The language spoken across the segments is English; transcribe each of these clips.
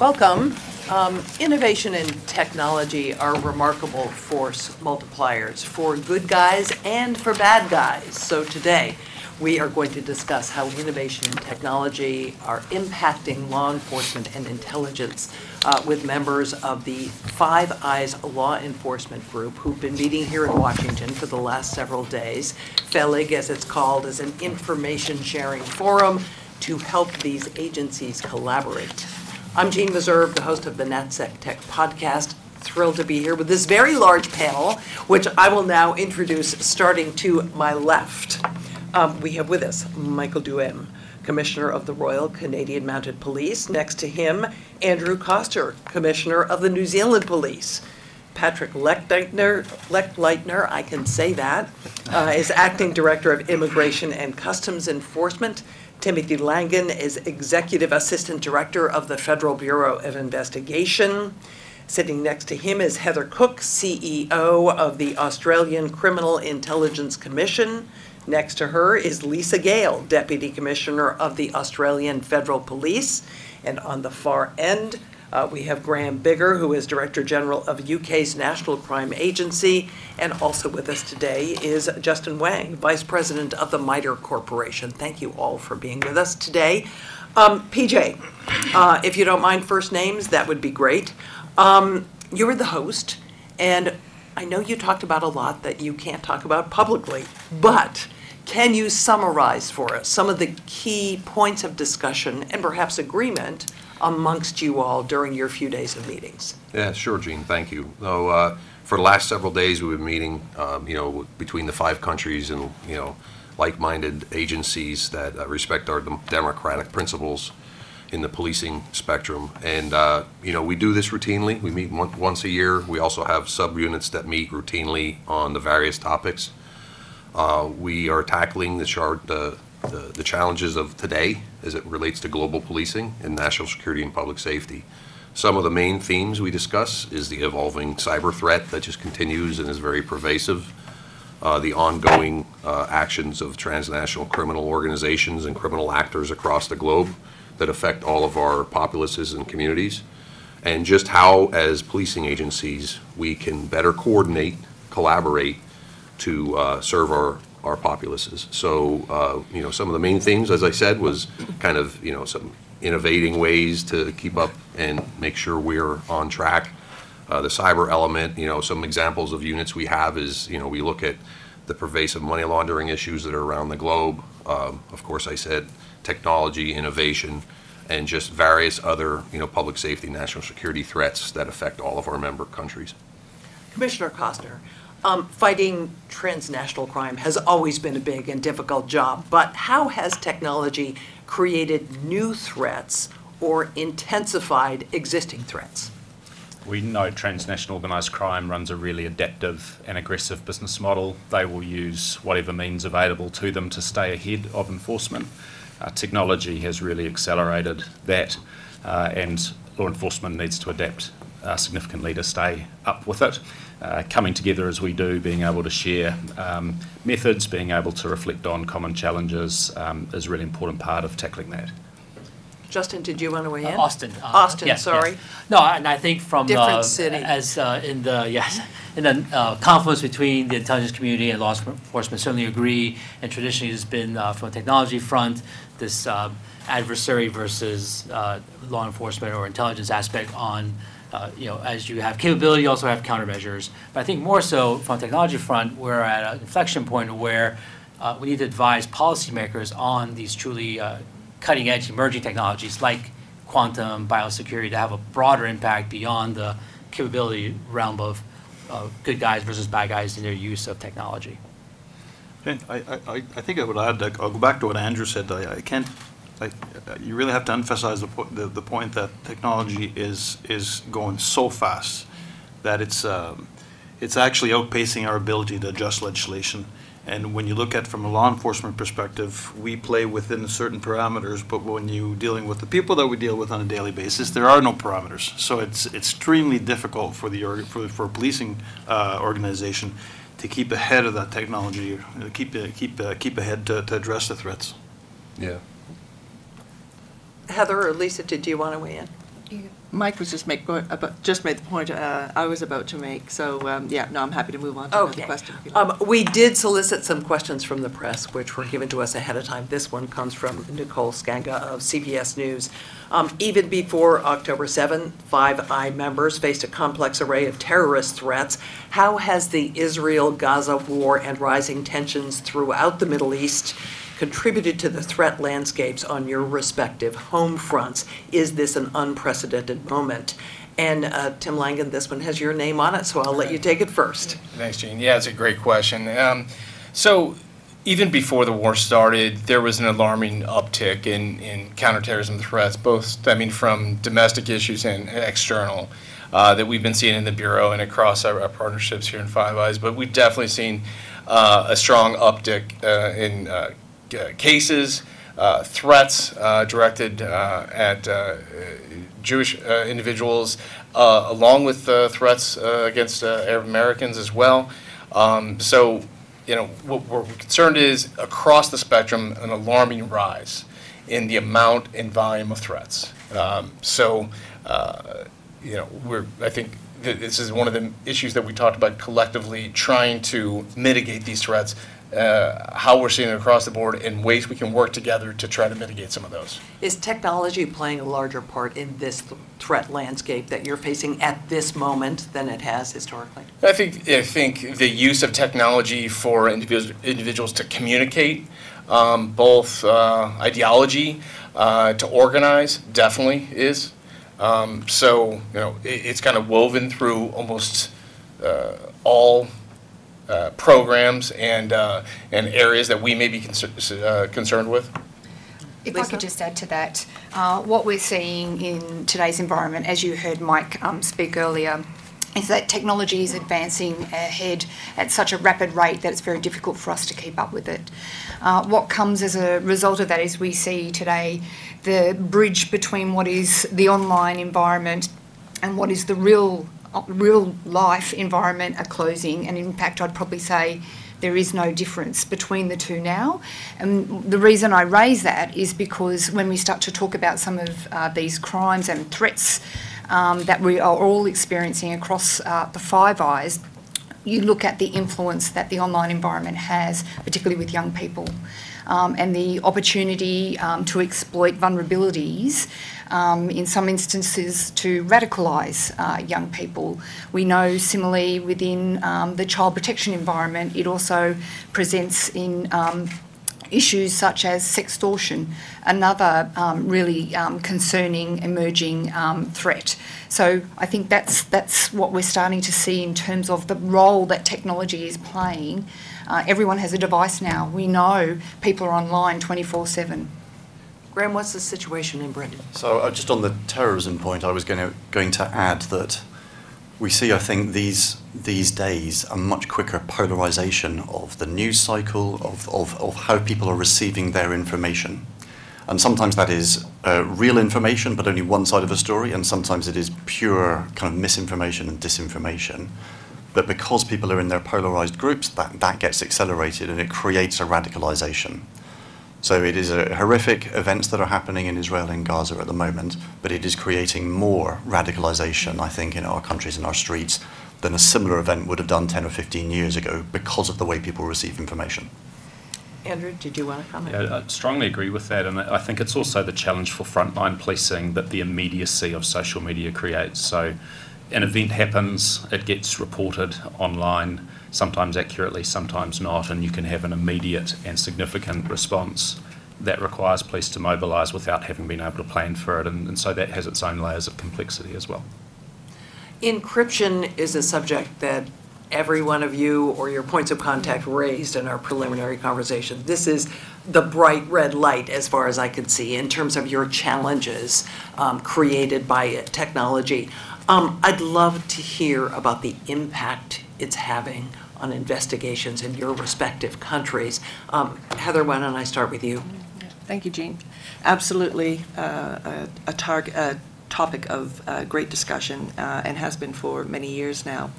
Welcome. Innovation and technology are remarkable force multipliers for good guys and for bad guys. So today, we are going to discuss how innovation and technology are impacting law enforcement and intelligence with members of the Five Eyes Law Enforcement Group who've been meeting here in Washington for the last several days. FELIG, as it's called, is an information sharing forum to help these agencies collaborate. I'm Jean Meserve, the host of the NatSec Tech podcast. Thrilled to be here with this very large panel, which I will now introduce starting to my left. We have with us Michael Duhem, Commissioner of the Royal Canadian Mounted Police. Next to him, Andrew Koster, Commissioner of the New Zealand Police. Patrick Lechtleitner, I can say that, is Acting Director of Immigration and Customs Enforcement. Timothy Langan is Executive Assistant Director of the Federal Bureau of Investigation. Sitting next to him is Heather Cook, CEO of the Australian Criminal Intelligence Commission. Next to her is Lisa Gale, Deputy Commissioner of the Australian Federal Police. And on the far end, we have Graham Bigger, who is Director General of UK's National Crime Agency. And also with us today is Justin Wang, Vice President of the MITRE Corporation. Thank you all for being with us today. PJ, if you don't mind first names, that would be great. You're the host, and I know you talked about a lot that you can't talk about publicly, but can you summarize for us some of the key points of discussion and perhaps agreement amongst you all during your few days of meetings? Yeah, sure, Gene. Thank you. So, for the last several days, we've been meeting, between the 5 countries and, like-minded agencies that respect our democratic principles in the policing spectrum. And, we do this routinely. We meet once a year. We also have subunits that meet routinely on the various topics. We are tackling the challenges of today as it relates to global policing and national security and public safety. Some of the main themes we discuss is the evolving cyber threat that just continues and is very pervasive, the ongoing actions of transnational criminal organizations and criminal actors across the globe that affect all of our populaces and communities, and just how, as policing agencies, we can better coordinate, collaborate to serve our populaces. So, some of the main themes, as I said, was kind of, some innovating ways to keep up and make sure we're on track. The cyber element, some examples of units we have is, we look at the pervasive money laundering issues that are around the globe. Of course, I said technology, innovation, and just various other, public safety, national security threats that affect all of our member countries. Commissioner Koster, fighting transnational crime has always been a big and difficult job, but how has technology created new threats or intensified existing threats? We know transnational organised crime runs a really adaptive and aggressive business model. They will use whatever means available to them to stay ahead of enforcement. Technology has really accelerated that, and law enforcement needs to adapt significantly to stay up with it. Coming together as we do, being able to share methods, being able to reflect on common challenges is a really important part of tackling that. Justin, did you want to weigh in? Austin. Austin, yes, sorry. Yes. No, and I think from different city. In the confluence between the intelligence community and law enforcement, certainly agree. And traditionally, there's been from a technology front this adversary versus law enforcement or intelligence aspect on. As you have capability, you also have countermeasures. But I think more so from a technology front, we're at an inflection point where we need to advise policymakers on these truly cutting-edge emerging technologies like quantum, biosecurity, to have a broader impact beyond the capability realm of good guys versus bad guys in their use of technology. Okay. I think I would add, I'll go back to what Andrew said. You really have to emphasize the point that technology is going so fast that it's actually outpacing our ability to adjust legislation. And when you look at from a law enforcement perspective, we play within certain parameters, but when you're dealing with the people that we deal with on a daily basis, there are no parameters. So it's extremely difficult for a policing organization to keep ahead of that technology, keep ahead to address the threats. Yeah. Heather or Lisa, did you want to weigh in? Mike was just made the point I was about to make. So yeah, no, I'm happy to move on to another question. if you like. We did solicit some questions from the press, which were given to us ahead of time. This one comes from Nicole Skanga of CBS News. Even before October 7, Five Eye members faced a complex array of terrorist threats. How has the Israel-Gaza war and rising tensions throughout the Middle East contributed to the threat landscapes on your respective home fronts? Is this an unprecedented moment? And Tim Langan, this one has your name on it, so I'll let you take it first. Thanks, Gene. Yeah, it's a great question. So even before the war started, there was an alarming uptick in counterterrorism threats, both, I mean, from domestic issues and external, that we've been seeing in the Bureau and across our partnerships here in Five Eyes. But we've definitely seen a strong uptick in cases, threats directed at Jewish individuals, along with threats against Arab Americans as well. So, you know, what we're concerned is across the spectrum an alarming rise in the amount and volume of threats. You know, I think this is one of the issues that we talked about collectively, trying to mitigate these threats. How we're seeing it across the board and ways we can work together to try to mitigate some of those. Is technology playing a larger part in this threat landscape that you're facing at this moment than it has historically? I think the use of technology for individuals to communicate, both ideology, to organize, definitely is. So, you know, it's kind of woven through almost all programs and areas that we may be concerned with. If I could just add to that, what we're seeing in today's environment, as you heard Mike speak earlier, is that technology is advancing ahead at such a rapid rate that it's very difficult for us to keep up with it. What comes as a result of that is we see today the bridge between what is the online environment and what is the real life environment are closing, and in fact I'd probably say there is no difference between the two now. And the reason I raise that is because when we start to talk about some of these crimes and threats that we are all experiencing across the Five Eyes, you look at the influence that the online environment has, particularly with young people, and the opportunity to exploit vulnerabilities, in some instances to radicalise young people. We know similarly within the child protection environment, it also presents in issues such as sextortion, another really concerning emerging threat. So I think that's what we're starting to see in terms of the role that technology is playing. Everyone has a device now. We know people are online 24/7. Graham, what's the situation in Britain? So just on the terrorism point, I was going to add that we see, I think, these days a much quicker polarisation of the news cycle, of how people are receiving their information. And sometimes that is real information, but only one side of a story, and sometimes it is pure kind of misinformation and disinformation. But because people are in their polarised groups, that gets accelerated and it creates a radicalisation. So it is horrific events that are happening in Israel and Gaza at the moment, but it is creating more radicalisation, I think, in our countries and our streets than a similar event would have done 10 or 15 years ago because of the way people receive information. Andrew, did you want to comment? Yeah, I strongly agree with that, and I think it's also the challenge for frontline policing that the immediacy of social media creates. So an event happens, it gets reported online, sometimes accurately, sometimes not, and you can have an immediate and significant response that requires police to mobilise without having been able to plan for it, and so that has its own layers of complexity as well. Encryption is a subject that every one of you or your points of contact raised in our preliminary conversation. This is the bright red light, as far as I could see, in terms of your challenges created by technology. I'd love to hear about the impact it's having on investigations in your respective countries. Heather, why don't I start with you? Thank you, Jean. Absolutely a topic of great discussion and has been for many years now.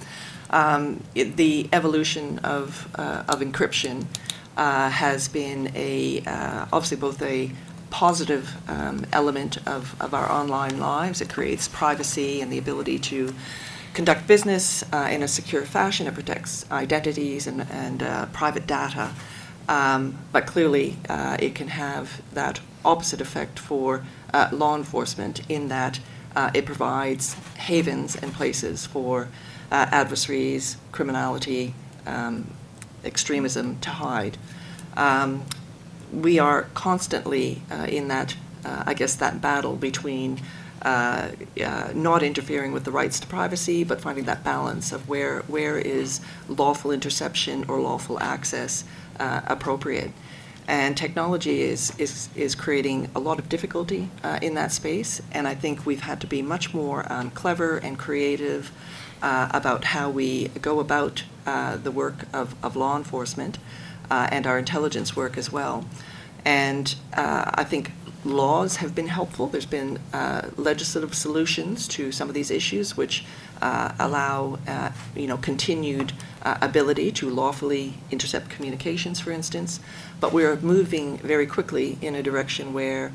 The evolution of encryption has been obviously both a positive element of our online lives. It creates privacy and the ability to conduct business in a secure fashion. It protects identities and private data. But clearly, it can have that opposite effect for law enforcement in that it provides havens and places for adversaries, criminality, extremism to hide. We are constantly in that, I guess, that battle between not interfering with the rights to privacy, but finding that balance of where is lawful interception or lawful access appropriate. And technology is creating a lot of difficulty in that space, and I think we've had to be much more clever and creative about how we go about the work of law enforcement and our intelligence work as well. And I think laws have been helpful. There's been legislative solutions to some of these issues which allow continued ability to lawfully intercept communications, for instance. But we're moving very quickly in a direction where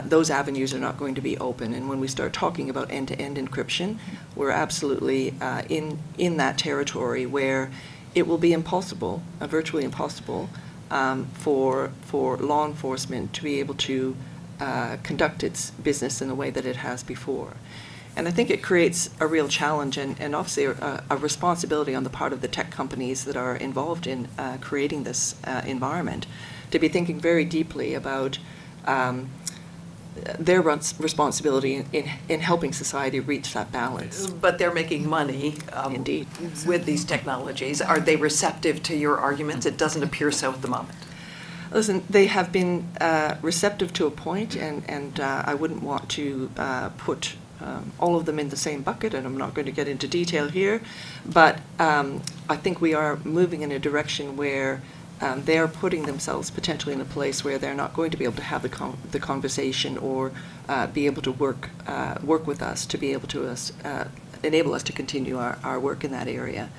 those avenues are not going to be open. And when we start talking about end-to-end encryption, we're absolutely in that territory where it will be impossible, virtually impossible, for law enforcement to be able to conduct its business in the way that it has before. And I think it creates a real challenge and obviously a responsibility on the part of the tech companies that are involved in creating this environment to be thinking very deeply about their responsibility in helping society reach that balance. But they're making money Indeed. with these technologies. Are they receptive to your arguments? It doesn't appear so at the moment. Listen, they have been receptive to a point, and I wouldn't want to put all of them in the same bucket, and I'm not going to get into detail here, but I think we are moving in a direction where they are putting themselves potentially in a place where they're not going to be able to have the conversation or be able to work with us to be able to enable us to continue our work in that area.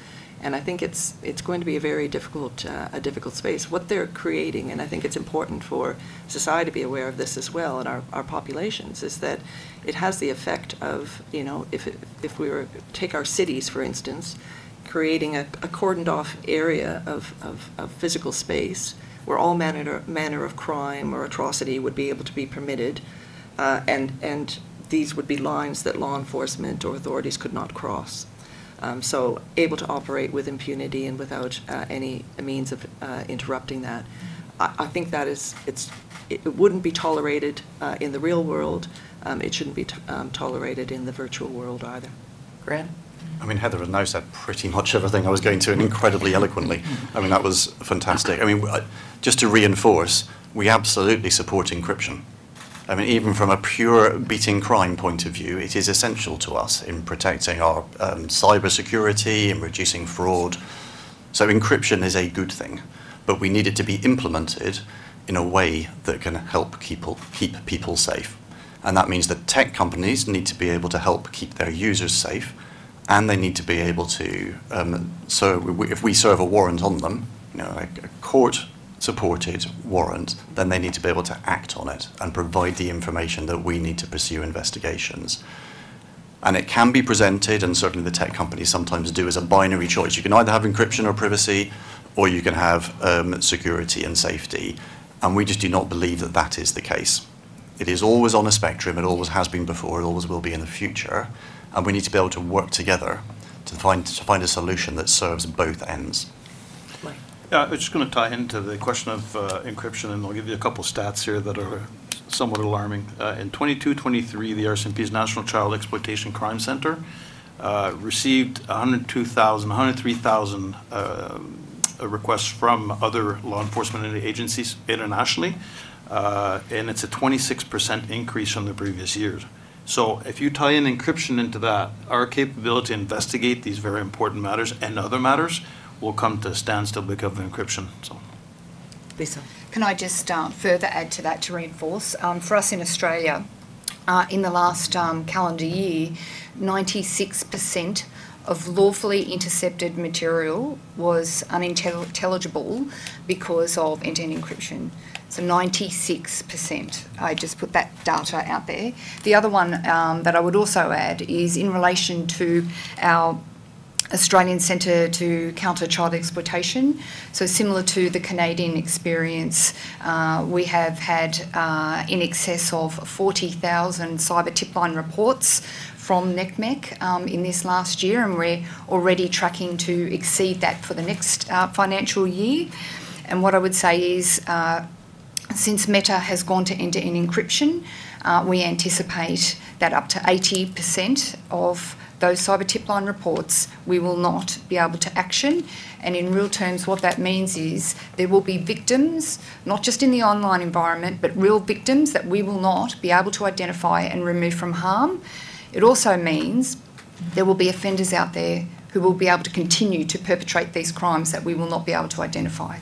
And I think it's going to be a very difficult space. What they're creating, and I think it's important for society to be aware of this as well, and our populations, is that it has the effect of, if we were to take our cities, for instance, creating a cordoned off area of physical space where all manner of crime or atrocity would be able to be permitted, and these would be lines that law enforcement or authorities could not cross. So able to operate with impunity and without any means of interrupting that. I think that it wouldn't be tolerated in the real world. It shouldn't be tolerated in the virtual world either. Grant? I mean, Heather has now said pretty much everything I was going to, and incredibly eloquently. I mean, that was fantastic. I mean, just to reinforce, we absolutely support encryption. I mean, even from a pure beating crime point of view, it is essential to us in protecting our cyber security and reducing fraud. So encryption is a good thing, but we need it to be implemented in a way that can help keep people safe. And that means that tech companies need to be able to help keep their users safe, and they need to be able to, if we serve a warrant on them, like a court-supported warrant, then they need to be able to act on it and provide the information that we need to pursue investigations. And it can be presented, and certainly the tech companies sometimes do, as a binary choice. You can either have encryption or privacy, or you can have security and safety. And we just do not believe that that is the case. It is always on a spectrum. It always has been before. It always will be in the future. And we need to be able to work together to find a solution that serves both ends. Yeah, I'm just going to tie into the question of encryption, and I'll give you a couple stats here that are somewhat alarming. In 22-23, the RCMP's National Child Exploitation Crime Center received 103,000 requests from other law enforcement agencies internationally, and it's a 26% increase from the previous years. So if you tie in encryption into that, our capability to investigate these very important matters and other matters will come to a standstill because of encryption. So, Lisa? Can I just further add to that to reinforce? For us in Australia, in the last calendar year, 96% of lawfully intercepted material was unintelligible because of end-to-end encryption. So 96%. I just put that data out there. The other one that I would also add is in relation to our Australian Centre to Counter Child Exploitation. So similar to the Canadian experience, we have had in excess of 40,000 cyber tip line reports from NECMEC in this last year, and we're already tracking to exceed that for the next financial year. And what I would say is, since Meta has gone to end-to-end encryption, we anticipate that up to 80% of those cyber tip line reports we will not be able to action. And in real terms, what that means is there will be victims, not just in the online environment, but real victims that we will not be able to identify and remove from harm. It also means there will be offenders out there who will be able to continue to perpetrate these crimes that we will not be able to identify.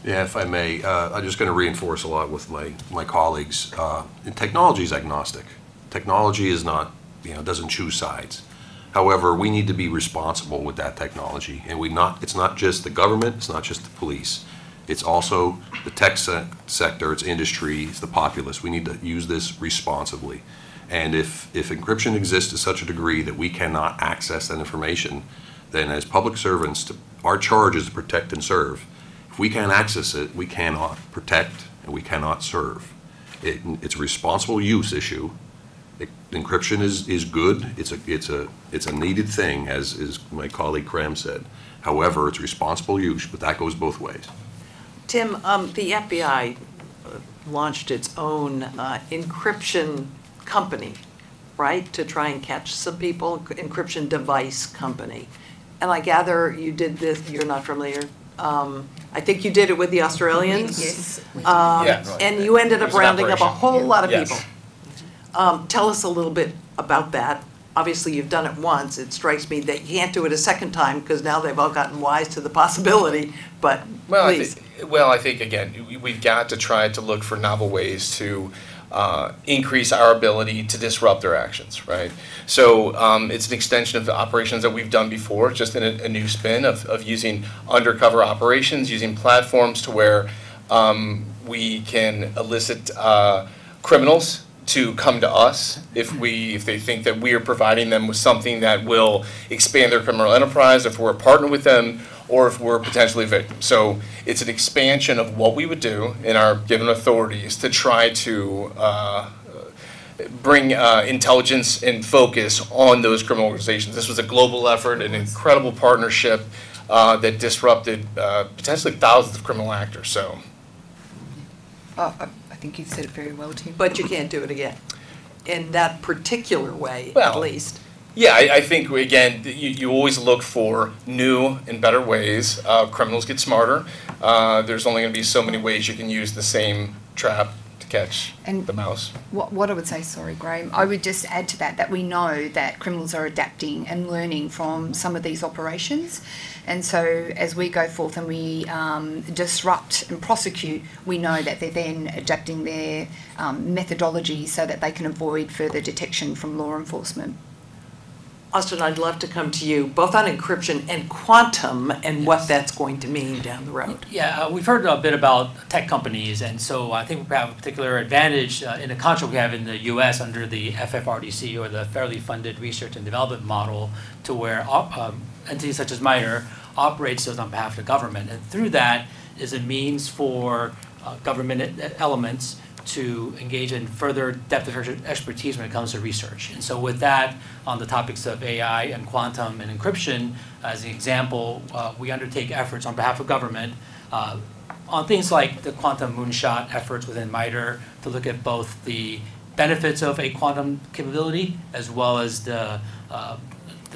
Yeah, if I may, I'm just going to reinforce a lot with my colleagues. Technology is agnostic. Technology is not, doesn't choose sides. However, we need to be responsible with that technology, and it's not just the government, it's not just the police. It's also the tech sector, it's industry, it's the populace. We need to use this responsibly. And if encryption exists to such a degree that we cannot access that information, then as public servants, our charge is to protect and serve. If we can't access it, we cannot protect and we cannot serve. It's a responsible use issue. Encryption is good. It's a needed thing, as my colleague Cram said. However, it's responsible use, but that goes both ways. Tim, the FBI launched its own encryption company, right, to try and catch some people, encryption device company. And I gather you did this, you're not familiar? I think you did it with the Australians. Yes. Yes. And you ended up It was an rounding up a operation. whole lot of Yes. people. Tell us a little bit about that. Obviously, you've done it once. It strikes me that you can't do it a second time because now they've all gotten wise to the possibility, but please. I think, again, we've got to try to look for novel ways to increase our ability to disrupt their actions, right? So it's an extension of the operations that we've done before, just in a new spin of using undercover operations, using platforms to where we can elicit criminals to come to us if they think that we are providing them with something that will expand their criminal enterprise, if we're a partner with them, or if we're potentially victims. So it's an expansion of what we would do in our given authorities to try to bring intelligence and focus on those criminal organizations. This was a global effort, an incredible partnership that disrupted potentially thousands of criminal actors. So. I think you've said it very well, Tim. But you can't do it again, in that particular way, at Well, least. Yeah, I think, again, you always look for new and better ways. Criminals get smarter. There's only going to be so many ways you can use the same trap to catch the mouse. What I would say, sorry, Graham, I would just add to that we know that criminals are adapting and learning from some of these operations. And so as we go forth and we disrupt and prosecute, we know that they're then adapting their methodology so that they can avoid further detection from law enforcement. Austin, I'd love to come to you, both on encryption and quantum and what that's going to mean down the road. Yeah, we've heard a bit about tech companies, and so I think we have a particular advantage in the construct we have in the U.S. under the FFRDC, or the Federally Funded Research and Development Model, to where entities such as MITRE operates those on behalf of the government. And through that is a means for government elements to engage in further depth of expertise when it comes to research. And so with that, on the topics of AI and quantum and encryption, as an example, we undertake efforts on behalf of government on things like the quantum moonshot efforts within MITRE to look at both the benefits of a quantum capability as well as the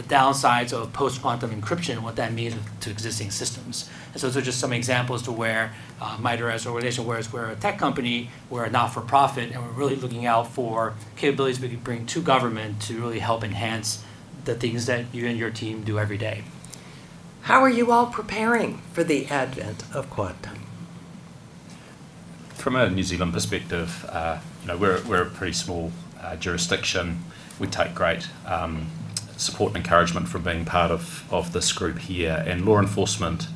downsides of post-quantum encryption and what that means to existing systems. And so those are just some examples to where MITRE as an organization, whereas we're a tech company, we're a not-for-profit, and we're really looking out for capabilities we can bring to government to really help enhance the things that you and your team do every day. How are you all preparing for the advent of quantum? From a New Zealand perspective, we're a pretty small jurisdiction. We take great support and encouragement from being part of this group here, and law enforcement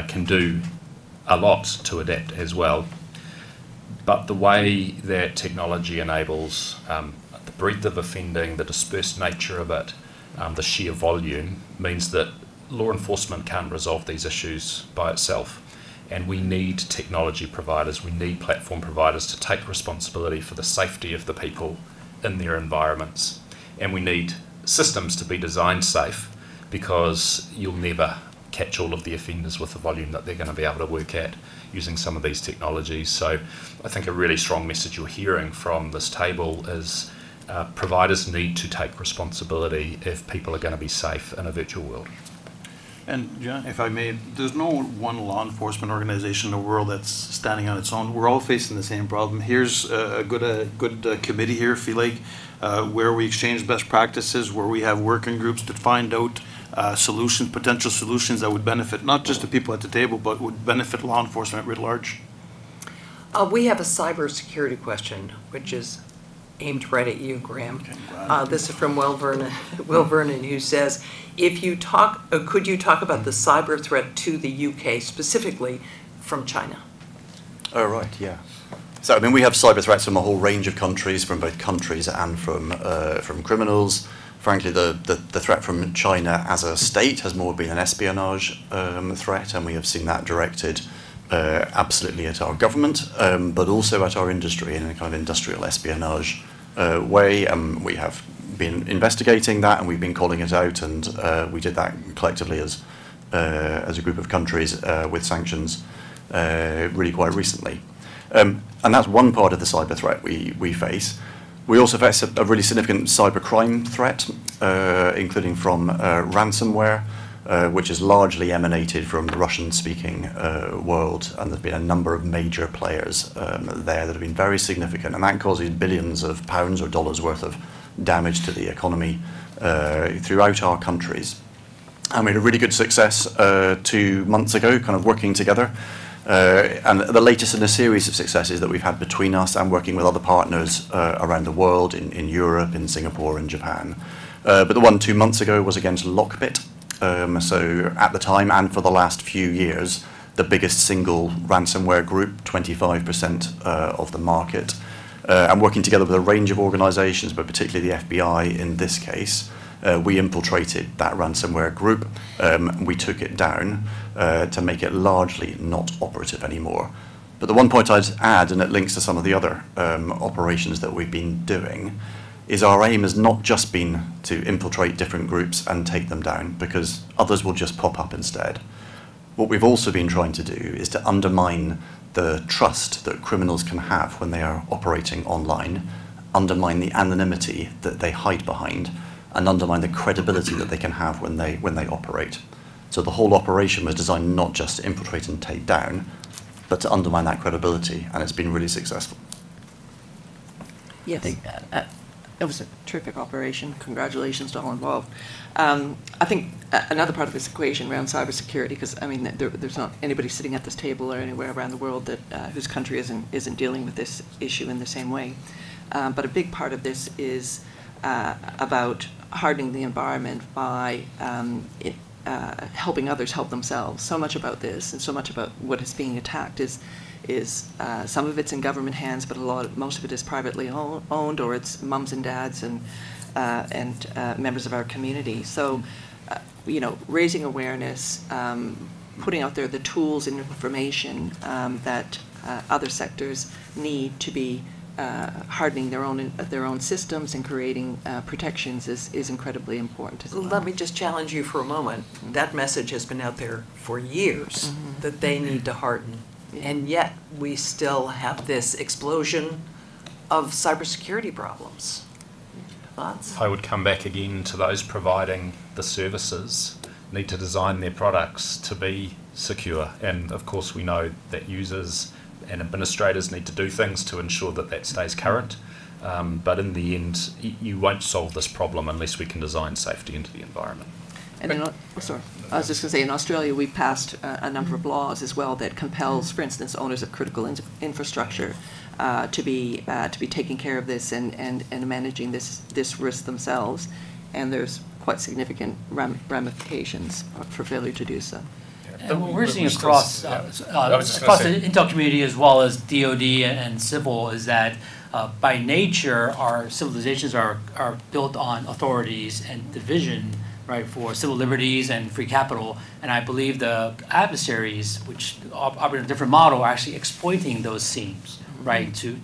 can do a lot to adapt as well. But the way that technology enables the breadth of offending, the dispersed nature of it, the sheer volume, means that law enforcement can't resolve these issues by itself. And we need technology providers, we need platform providers to take responsibility for the safety of the people in their environments. And we need systems to be designed safe, because you'll never catch all of the offenders with the volume that they're going to be able to work at using some of these technologies. So I think a really strong message you're hearing from this table is providers need to take responsibility if people are going to be safe in a virtual world. And John, if I may, there's no one law enforcement organization in the world that's standing on its own. We're all facing the same problem. Here's a good committee here, feel like, where we exchange best practices, where we have working groups to find out solutions, potential solutions that would benefit not just the people at the table, but would benefit law enforcement writ large. We have a cybersecurity question, which is aimed right at you, Graham. This is from Will Vernon, who says, could you talk about the cyber threat to the UK, specifically from China? Oh, right, yeah. So, I mean, we have cyber threats from a whole range of countries, from both countries and from criminals. Frankly, the threat from China as a state has more been an espionage threat, and we have seen that directed absolutely at our government, but also at our industry in a kind of industrial espionage way. We have been investigating that, and we've been calling it out, and we did that collectively as a group of countries with sanctions really quite recently. And that's one part of the cyber threat we face. We also face a really significant cybercrime threat, including from ransomware, which has largely emanated from the Russian-speaking world, and there's been a number of major players there that have been very significant, and that causes billions of pounds or dollars worth of damage to the economy throughout our countries. And we had a really good success 2 months ago, kind of working together. And the latest in a series of successes that we've had between us and working with other partners around the world, in Europe, in Singapore, and Japan. But the one 2 months ago was against Lockbit. So at the time and for the last few years, the biggest single ransomware group, 25% of the market. And working together with a range of organizations, but particularly the FBI in this case, we infiltrated that ransomware group. We took it down to make it largely not operative anymore. But the one point I'd add, and it links to some of the other operations that we've been doing, is our aim has not just been to infiltrate different groups and take them down, because others will just pop up instead. What we've also been trying to do is to undermine the trust that criminals can have when they are operating online, undermine the anonymity that they hide behind, and undermine the credibility that they can have when they operate. So the whole operation was designed not just to infiltrate and take down, but to undermine that credibility, and it's been really successful. Yes. It was a terrific operation. Congratulations to all involved. I think another part of this equation around cybersecurity, because I mean, there's not anybody sitting at this table or anywhere around the world that whose country isn't dealing with this issue in the same way. But a big part of this is about hardening the environment by helping others help themselves. So much about this, and so much about what is being attacked is some of it's in government hands, but most of it is privately owned, or it's mums and dads and members of our community. So, raising awareness, putting out there the tools and information that other sectors need to be hardening their own systems and creating protections is incredibly important as well. Let me just challenge you for a moment. That message has been out there for years, that they need to harden. And yet, we still have this explosion of cybersecurity problems. Thoughts? I would come back again to those providing the services need to design their products to be secure. And of course, we know that users and administrators need to do things to ensure that that stays current. But in the end, you won't solve this problem unless we can design safety into the environment. And I was just going to say, in Australia, we passed a number of laws as well that compels, for instance, owners of critical infrastructure to be taking care of this and managing this risk themselves. And there's quite significant ramifications for failure to do so. And what we're seeing still- across, I was just gonna across the say- intel community as well as DoD and civil is that by nature, our civilizations are built on authorities and division, right, for civil liberties and free capital. And I believe the adversaries, which operate in a different model, are actually exploiting those seams, right, to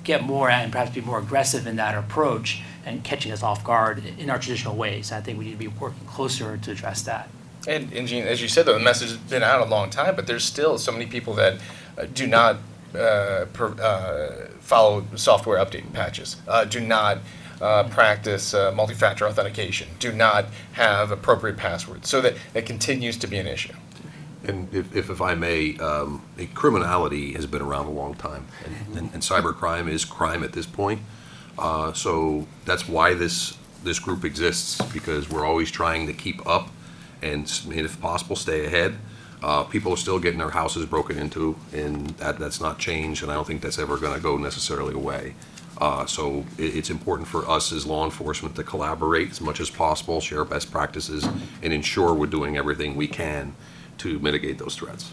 get more and perhaps be more aggressive in that approach and catching us off guard in our traditional ways. I think we need to be working closer to address that. And Gene, as you said, though, the message has been out a long time, but there's still so many people that do not follow software update patches, do not practice multi-factor authentication, do not have appropriate passwords. So that it continues to be an issue. And if I may, criminality has been around a long time, and cybercrime is crime at this point. So that's why this group exists, because we're always trying to keep up and if possible, stay ahead. People are still getting their houses broken into, and that's not changed, and I don't think that's ever going to go necessarily away. So it's important for us as law enforcement to collaborate as much as possible, share best practices, and ensure we're doing everything we can to mitigate those threats.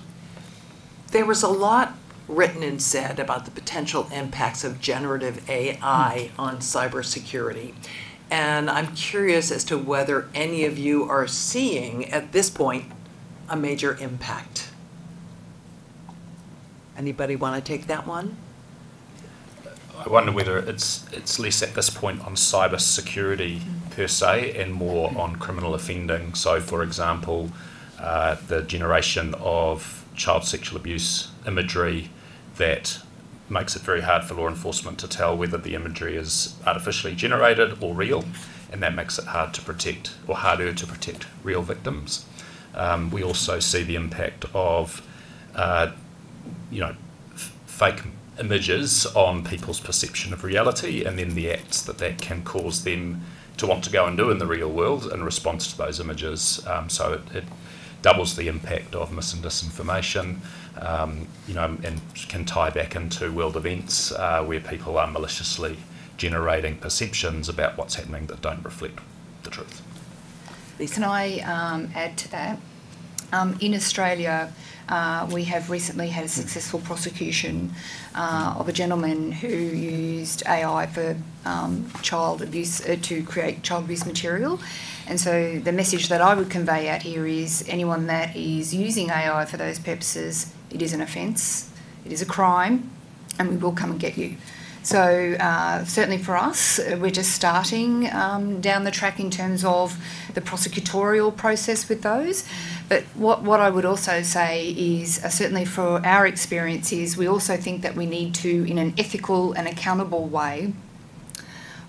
There was a lot written and said about the potential impacts of generative AI on cybersecurity. And I'm curious as to whether any of you are seeing, at this point, a major impact. Anybody want to take that one? I wonder whether it's less at this point on cyber security per se and more on criminal offending. So, for example, the generation of child sexual abuse imagery that makes it very hard for law enforcement to tell whether the imagery is artificially generated or real, and that makes it hard to protect, or harder to protect, real victims. We also see the impact of, fake images on people's perception of reality, and then the acts that can cause them to want to go and do in the real world in response to those images. So it doubles the impact of mis and disinformation, and can tie back into world events where people are maliciously generating perceptions about what's happening that don't reflect the truth. Can I add to that? In Australia, we have recently had a successful prosecution of a gentleman who used AI for child abuse, to create child abuse material. And so the message that I would convey out here is anyone that is using AI for those purposes, it is an offence, it is a crime, and we will come and get you. So certainly for us, we're just starting down the track in terms of the prosecutorial process with those. But what I would also say is, certainly for our experience, is we also think that we need to, in an ethical and accountable way,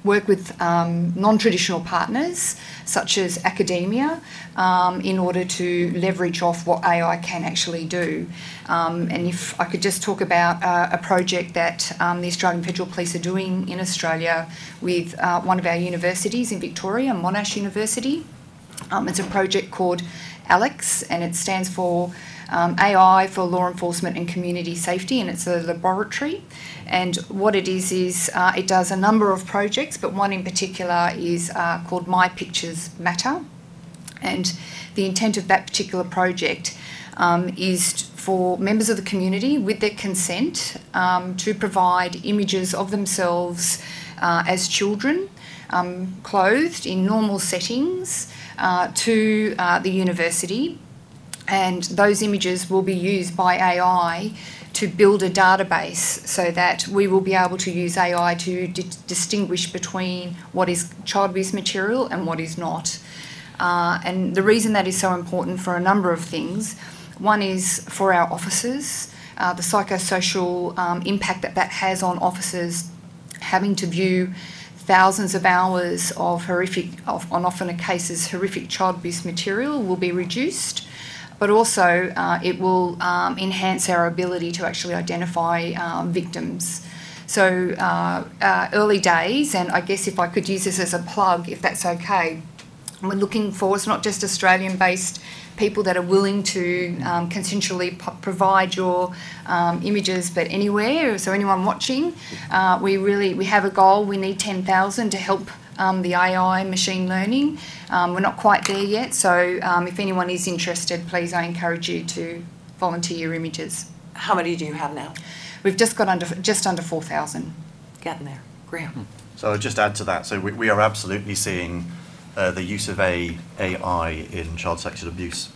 work with non-traditional partners such as academia in order to leverage off what AI can actually do. And if I could just talk about a project that the Australian Federal Police are doing in Australia with one of our universities in Victoria, Monash University. It's a project called ALEX, and it stands for AI for Law Enforcement and Community Safety, and it's a laboratory. And what it is it does a number of projects, but one in particular is called My Pictures Matter. And the intent of that particular project is for members of the community, with their consent, to provide images of themselves as children, clothed in normal settings, to the university. And those images will be used by AI to build a database so that we will be able to use AI to distinguish between what is child abuse material and what is not. And the reason that is so important for a number of things, one is for our officers, the psychosocial impact that has on officers having to view thousands of hours of on often cases, horrific child abuse material will be reduced. But also it will enhance our ability to actually identify victims. So early days, and I guess if I could use this as a plug, if that's okay, we're looking for, it's not just Australian-based people that are willing to consensually provide your images, but anywhere. So anyone watching, we have a goal. We need 10,000 to help the AI, machine learning. We're not quite there yet, so if anyone is interested, please, I encourage you to volunteer your images. How many do you have now? We've just got just under 4,000. Getting there. Graham? So I'll just add to that. So we are absolutely seeing the use of AI in child sexual abuse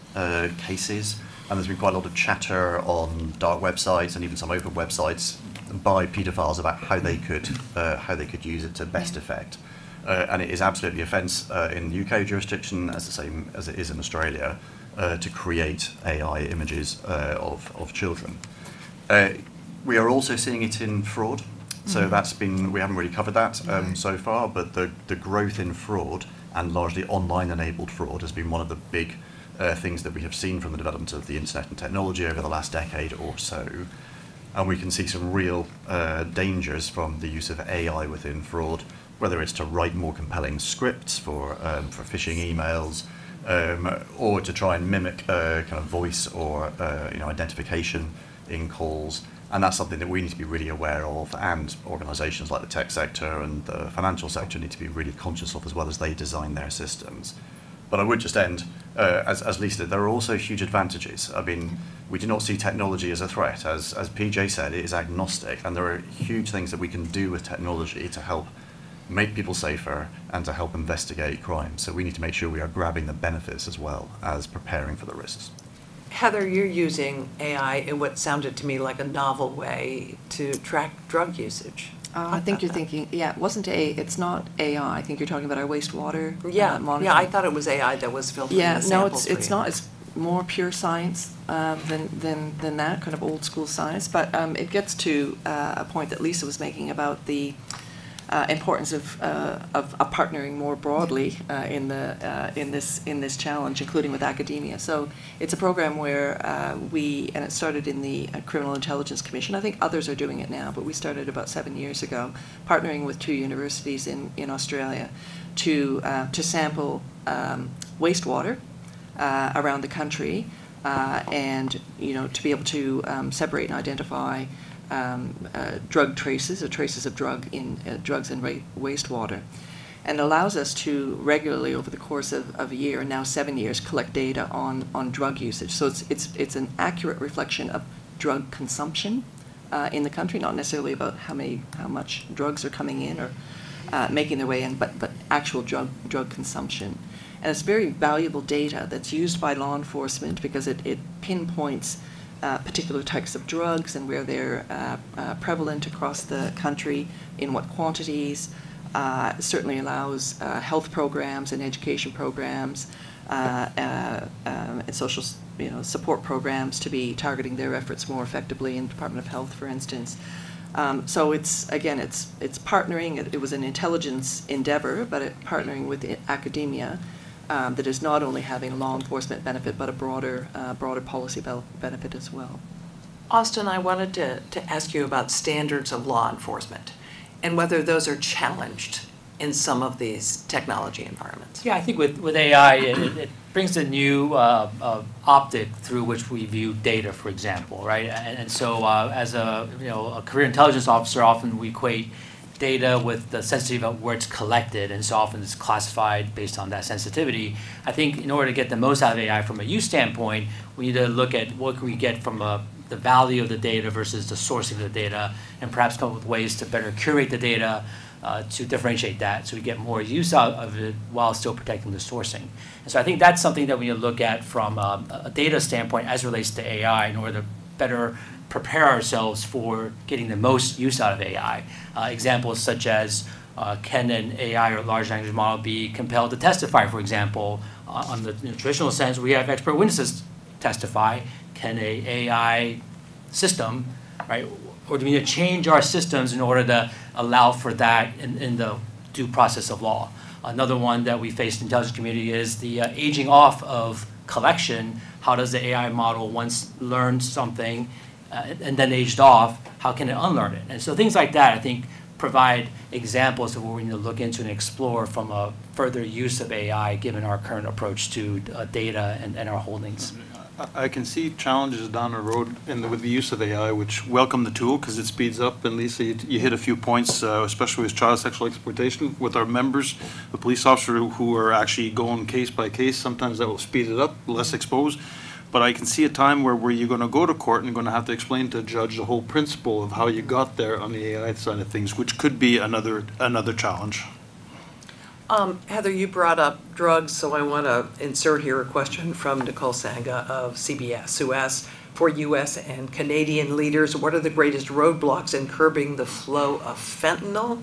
cases, and there's been quite a lot of chatter on dark websites and even some open websites by paedophiles about how they could use it to best effect. And it is absolutely offence in the UK jurisdiction as the same as it is in Australia to create AI images of children. We are also seeing it in fraud. So that's been, we haven't really covered that so far, but the growth in fraud and largely online enabled fraud has been one of the big things that we have seen from the development of the internet and technology over the last decade or so. And we can see some real dangers from the use of AI within fraud, whether it's to write more compelling scripts for phishing emails, or to try and mimic kind of voice or identification in calls. And that's something that we need to be really aware of, and organisations like the tech sector and the financial sector need to be really conscious of as well as they design their systems. But I would just end, as Lisa did, there are also huge advantages. I mean, we do not see technology as a threat. As PJ said, it is agnostic, and there are huge things that we can do with technology to help make people safer and to help investigate crime. So we need to make sure we are grabbing the benefits as well as preparing for the risks. Heather, you're using AI in what sounded to me like a novel way to track drug usage. I think you're thinking, it's not AI. I think you're talking about our wastewater monitoring. Yeah, I thought it was AI that was filtering the samples. No, it's not. It's more pure science than that, kind of old school science. But it gets to a point that Lisa was making about the importance of partnering more broadly in this challenge, including with academia. So it's a program where and it started in the Criminal Intelligence Commission. I think others are doing it now, but we started about 7 years ago, partnering with 2 universities in Australia to sample wastewater around the country, and to be able to separate and identify drug traces or traces of drugs in wastewater, and allows us to regularly over the course of a year, and now 7 years, collect data on drug usage. So it's an accurate reflection of drug consumption in the country, not necessarily about how much drugs are coming in or making their way in, but actual drug consumption. And it's very valuable data that's used by law enforcement because it pinpoints particular types of drugs and where they're prevalent across the country, in what quantities. Certainly allows health programs and education programs and social support programs to be targeting their efforts more effectively in the Department of Health, for instance. So it's partnering. It was an intelligence endeavor, but partnering with academia that is not only having a law enforcement benefit, but a broader policy benefit as well. Austin, I wanted to ask you about standards of law enforcement and whether those are challenged in some of these technology environments. Yeah, I think with AI, it brings a new optic through which we view data, for example, right? And so as a career intelligence officer, often we equate data with the sensitivity of where it's collected, and so often it's classified based on that sensitivity. I think in order to get the most out of AI from a use standpoint, we need to look at what can we get from the value of the data versus the sourcing of the data, and perhaps come up with ways to better curate the data to differentiate that so we get more use out of it while still protecting the sourcing. And so I think that's something that we need to look at from a data standpoint as it relates to AI in order to better prepare ourselves for getting the most use out of AI. Examples such as can an AI or large language model be compelled to testify, for example, on the traditional sense we have expert witnesses testify. Can a AI system, right, or do we need to change our systems in order to allow for that in the due process of law? Another one that we face in the intelligence community is the aging off of collection. How does the AI model once learn something and then aged off, how can it unlearn it? And so things like that, I think, provide examples of what we need to look into and explore from a further use of AI given our current approach to data and our holdings. I can see challenges down the road with the use of AI, which welcome the tool because it speeds up. And Lisa, you hit a few points, especially with child sexual exploitation with our members, the police officer who are actually going case by case. Sometimes that will speed it up, less exposed. But I can see a time where you're going to go to court and you're going to have to explain to a judge the whole principle of how you got there on the AI side of things, which could be another challenge. Heather, you brought up drugs, so I want to insert here a question from Nicole Sanga of CBS, who asks, for U.S. and Canadian leaders, what are the greatest roadblocks in curbing the flow of fentanyl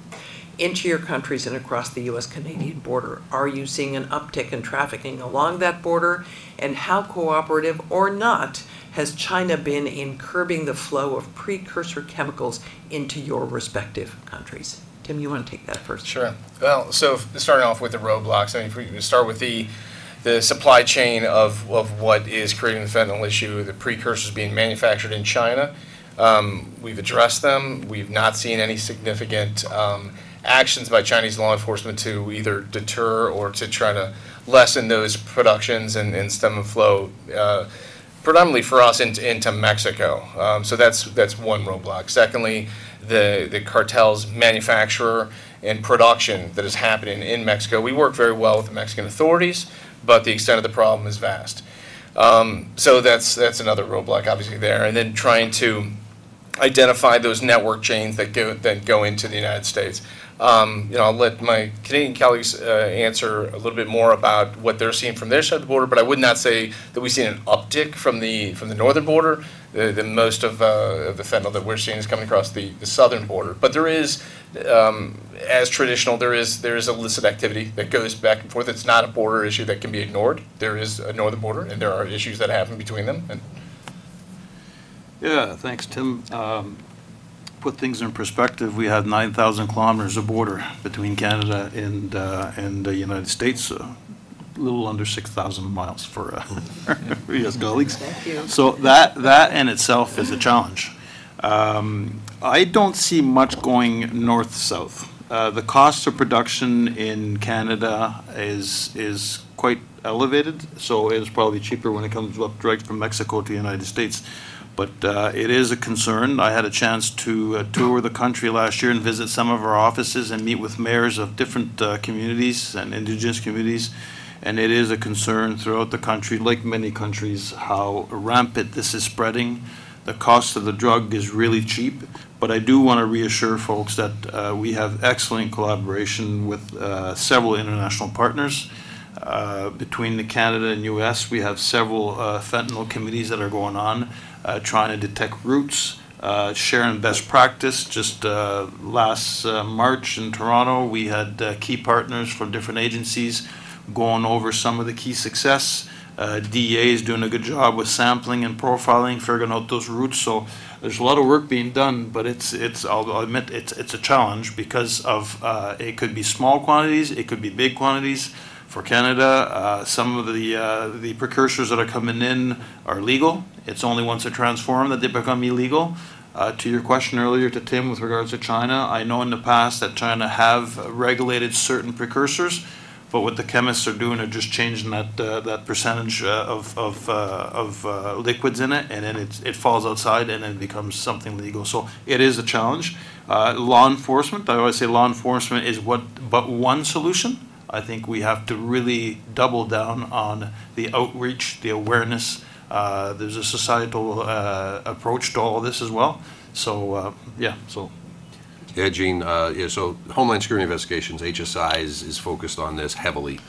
into your countries and across the U.S.-Canadian border? Are you seeing an uptick in trafficking along that border? And how cooperative or not has China been in curbing the flow of precursor chemicals into your respective countries? Tim, you want to take that first? Sure. Well, so starting off with the roadblocks, I mean, if we start with the supply chain of what is creating the fentanyl issue, the precursors being manufactured in China, we've addressed them. We've not seen any significant actions by Chinese law enforcement to either deter or to try to lessen those productions and stem the flow, predominantly for us into Mexico. So that's one roadblock. Secondly, the cartel's manufacturer and production that is happening in Mexico. We work very well with the Mexican authorities, but the extent of the problem is vast. So that's another roadblock, obviously, there. And then trying to identify those network chains that go into the United States. I'll let my Canadian colleagues answer a little bit more about what they're seeing from their side of the border, but I would not say that we've seen an uptick from the northern border. The most of the fentanyl that we're seeing is coming across the southern border. But there is, as traditional, there is illicit activity that goes back and forth. It's not a border issue that can be ignored. There is a northern border, and there are issues that happen between them. Yeah, thanks, Tim. Put things in perspective, we have 9,000 kilometers of border between Canada and the United States, a little under 6,000 miles for U.S. colleagues. Thank you. So that in itself is a challenge. I don't see much going north-south. The cost of production in Canada is quite elevated, so it is probably cheaper when it comes up direct from Mexico to the United States. But it is a concern. I had a chance to tour the country last year and visit some of our offices and meet with mayors of different communities and indigenous communities. And it is a concern throughout the country, like many countries, how rampant this is spreading. The cost of the drug is really cheap. But I do want to reassure folks that we have excellent collaboration with several international partners. Between the Canada and U.S., we have several fentanyl committees that are going on, trying to detect routes, sharing best practice. Just last March in Toronto, we had key partners from different agencies going over some of the key success. DEA is doing a good job with sampling and profiling, figuring out those routes. So there's a lot of work being done, but I'll admit it's a challenge because of it could be small quantities, it could be big quantities. For Canada, some of the precursors that are coming in are legal. It's only once they're transformed that they become illegal. To your question earlier to Tim with regards to China, I know in the past that China have regulated certain precursors, but what the chemists are doing are just changing that percentage of liquids in it, and then it falls outside and then it becomes something legal. So it is a challenge. Law enforcement, I always say law enforcement is but one solution. I think we have to really double down on the outreach, the awareness. There's a societal approach to all of this as well. So, yeah. Yeah, Gene, so Homeland Security Investigations, HSI, is focused on this heavily.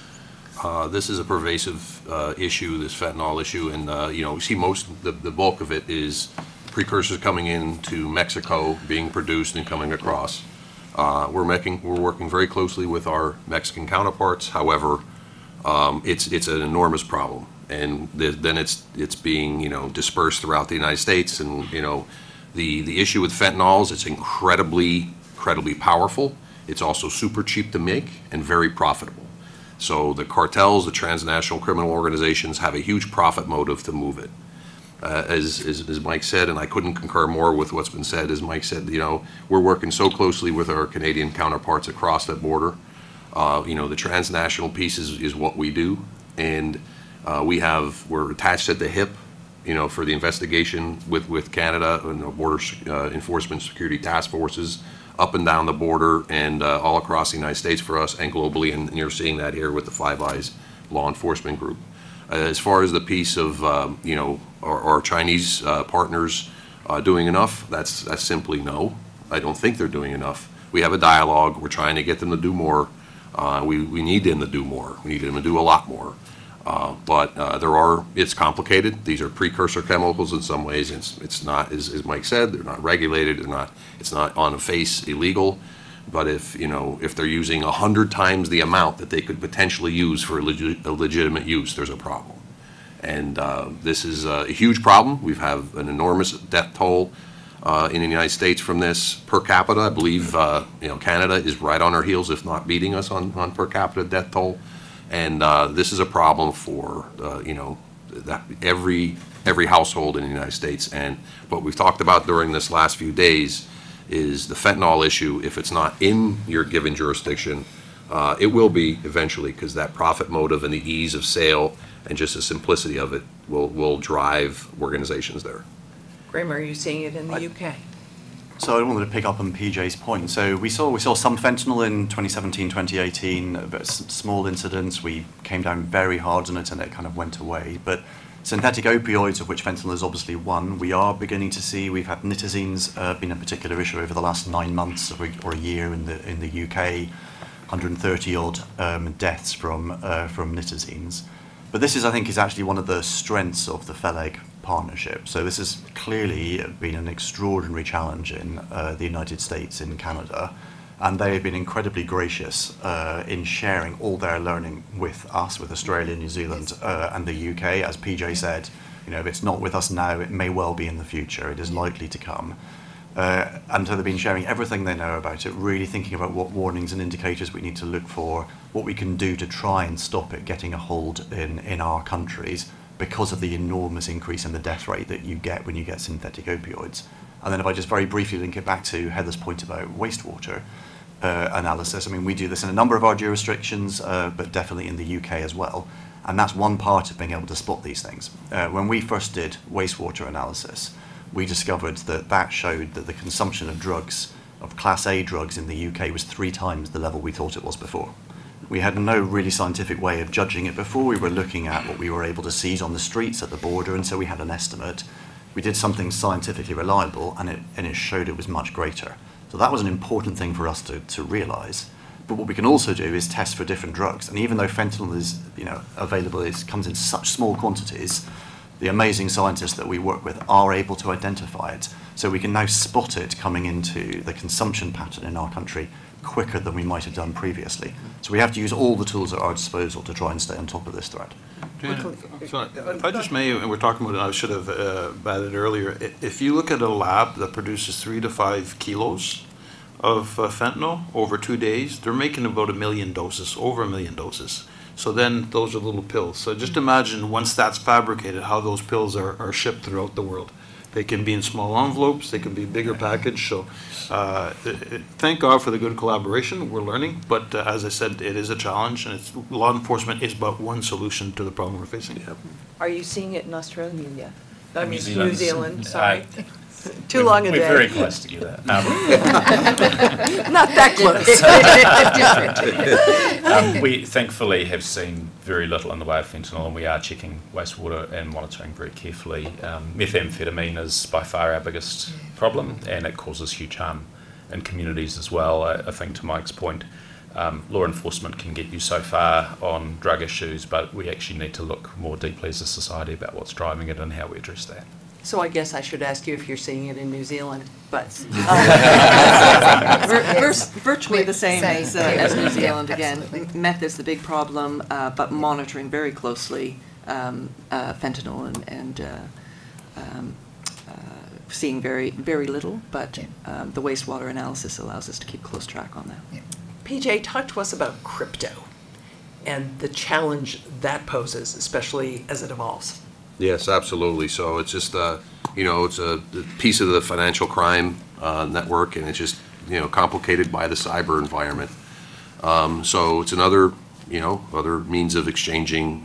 This is a pervasive issue, this fentanyl issue, and we see the bulk of it is precursors coming into Mexico, being produced and coming across. We're working very closely with our Mexican counterparts. However, it's an enormous problem, and then it's being dispersed throughout the United States. And the issue with fentanyls, it's incredibly powerful. It's also super cheap to make and very profitable. So the cartels, the transnational criminal organizations, have a huge profit motive to move it. As Mike said, and I couldn't concur more with what's been said, as Mike said, we're working so closely with our Canadian counterparts across that border. The transnational piece is what we do, and we're attached at the hip for the investigation with Canada and the Border Enforcement Security Task Forces up and down the border and all across the United States for us and globally, and you're seeing that here with the Five Eyes law enforcement group. As far as the piece of, our Chinese partners doing enough, that's simply no. I don't think they're doing enough. We have a dialogue. We're trying to get them to do more. We need them to do more. We need them to do a lot more. But it's complicated. These are precursor chemicals in some ways. It's not, as Mike said, they're not regulated. It's not on the face illegal. But if they're using 100 times the amount that they could potentially use for a legitimate use, there's a problem. And this is a huge problem. We have an enormous death toll in the United States from this per capita. I believe Canada is right on our heels, if not beating us on per capita death toll. And this is a problem for every household in the United States. And what we've talked about during this last few days is the fentanyl issue. If it's not in your given jurisdiction, it will be eventually, because that profit motive and the ease of sale and just the simplicity of it will drive organizations there. Graham, are you seeing it in the UK? So I wanted to pick up on PJ's point. So we saw some fentanyl in 2017, 2018, but small incidents. We came down very hard on it and it kind of went away. But synthetic opioids, of which fentanyl is obviously one, we are beginning to see. We've had nitazines been a particular issue over the last 9 months or a year in the UK, 130 odd deaths from nitazines. But this I think is actually one of the strengths of the FELEG partnership. So this has clearly been an extraordinary challenge in the United States, in Canada, and they have been incredibly gracious in sharing all their learning with us, with Australia, New Zealand, and the UK. As PJ said, if it's not with us now, it may well be in the future. It is likely to come. And so they've been sharing everything they know about it, really thinking about what warnings and indicators we need to look for, what we can do to try and stop it getting a hold in our countries, because of the enormous increase in the death rate that you get when you get synthetic opioids. And then if I just very briefly link it back to Heather's point about wastewater analysis, I mean, we do this in a number of our jurisdictions, but definitely in the UK as well. And that's one part of being able to spot these things. When we first did wastewater analysis, we discovered that showed that the consumption of drugs, of Class A drugs in the UK, was 3 times the level we thought it was before. We had no really scientific way of judging it before. We were looking at what we were able to seize on the streets at the border, and so we had an estimate. We did something scientifically reliable, and it showed it was much greater. So that was an important thing for us to realise. But what we can also do is test for different drugs. And even though fentanyl is available, comes in such small quantities, the amazing scientists that we work with are able to identify it. So we can now spot it coming into the consumption pattern in our country quicker than we might have done previously. So we have to use all the tools at our disposal to try and stay on top of this threat. So if I just may, and we're talking about it, I should have added earlier, if you look at a lab that produces 3 to 5 kilos of fentanyl over 2 days, they're making about 1 million doses, over 1 million doses. So then those are little pills. So just imagine once that's fabricated, how those pills are shipped throughout the world. They can be in small envelopes, they can be bigger packaged. So thank God for the good collaboration, we're learning. But as I said, it is a challenge, and law enforcement is but one solution to the problem we're facing. Yep. Are you seeing it in Australia? I mean, New New Zealand, sorry. Too We're- long a day. We're very close together. Not that close. We thankfully have seen very little in the way of fentanyl, and we are checking wastewater and monitoring very carefully. Methamphetamine is by far our biggest problem, and it causes huge harm in communities as well. I think to Mike's point, law enforcement can get you so far on drug issues, but we actually need to look more deeply as a society about what's driving it and how we address that. So I guess I should ask you if you're seeing it in New Zealand, but Virtually the same as New Zealand again. Absolutely. Meth is the big problem, but monitoring very closely fentanyl and seeing very little, but the wastewater analysis allows us to keep close track on that. Yeah. PJ, talk to us about crypto and the challenge that poses, especially as it evolves. Yes, absolutely. So it's just, it's a piece of the financial crime network, and it's just, complicated by the cyber environment. So it's another, other means of exchanging,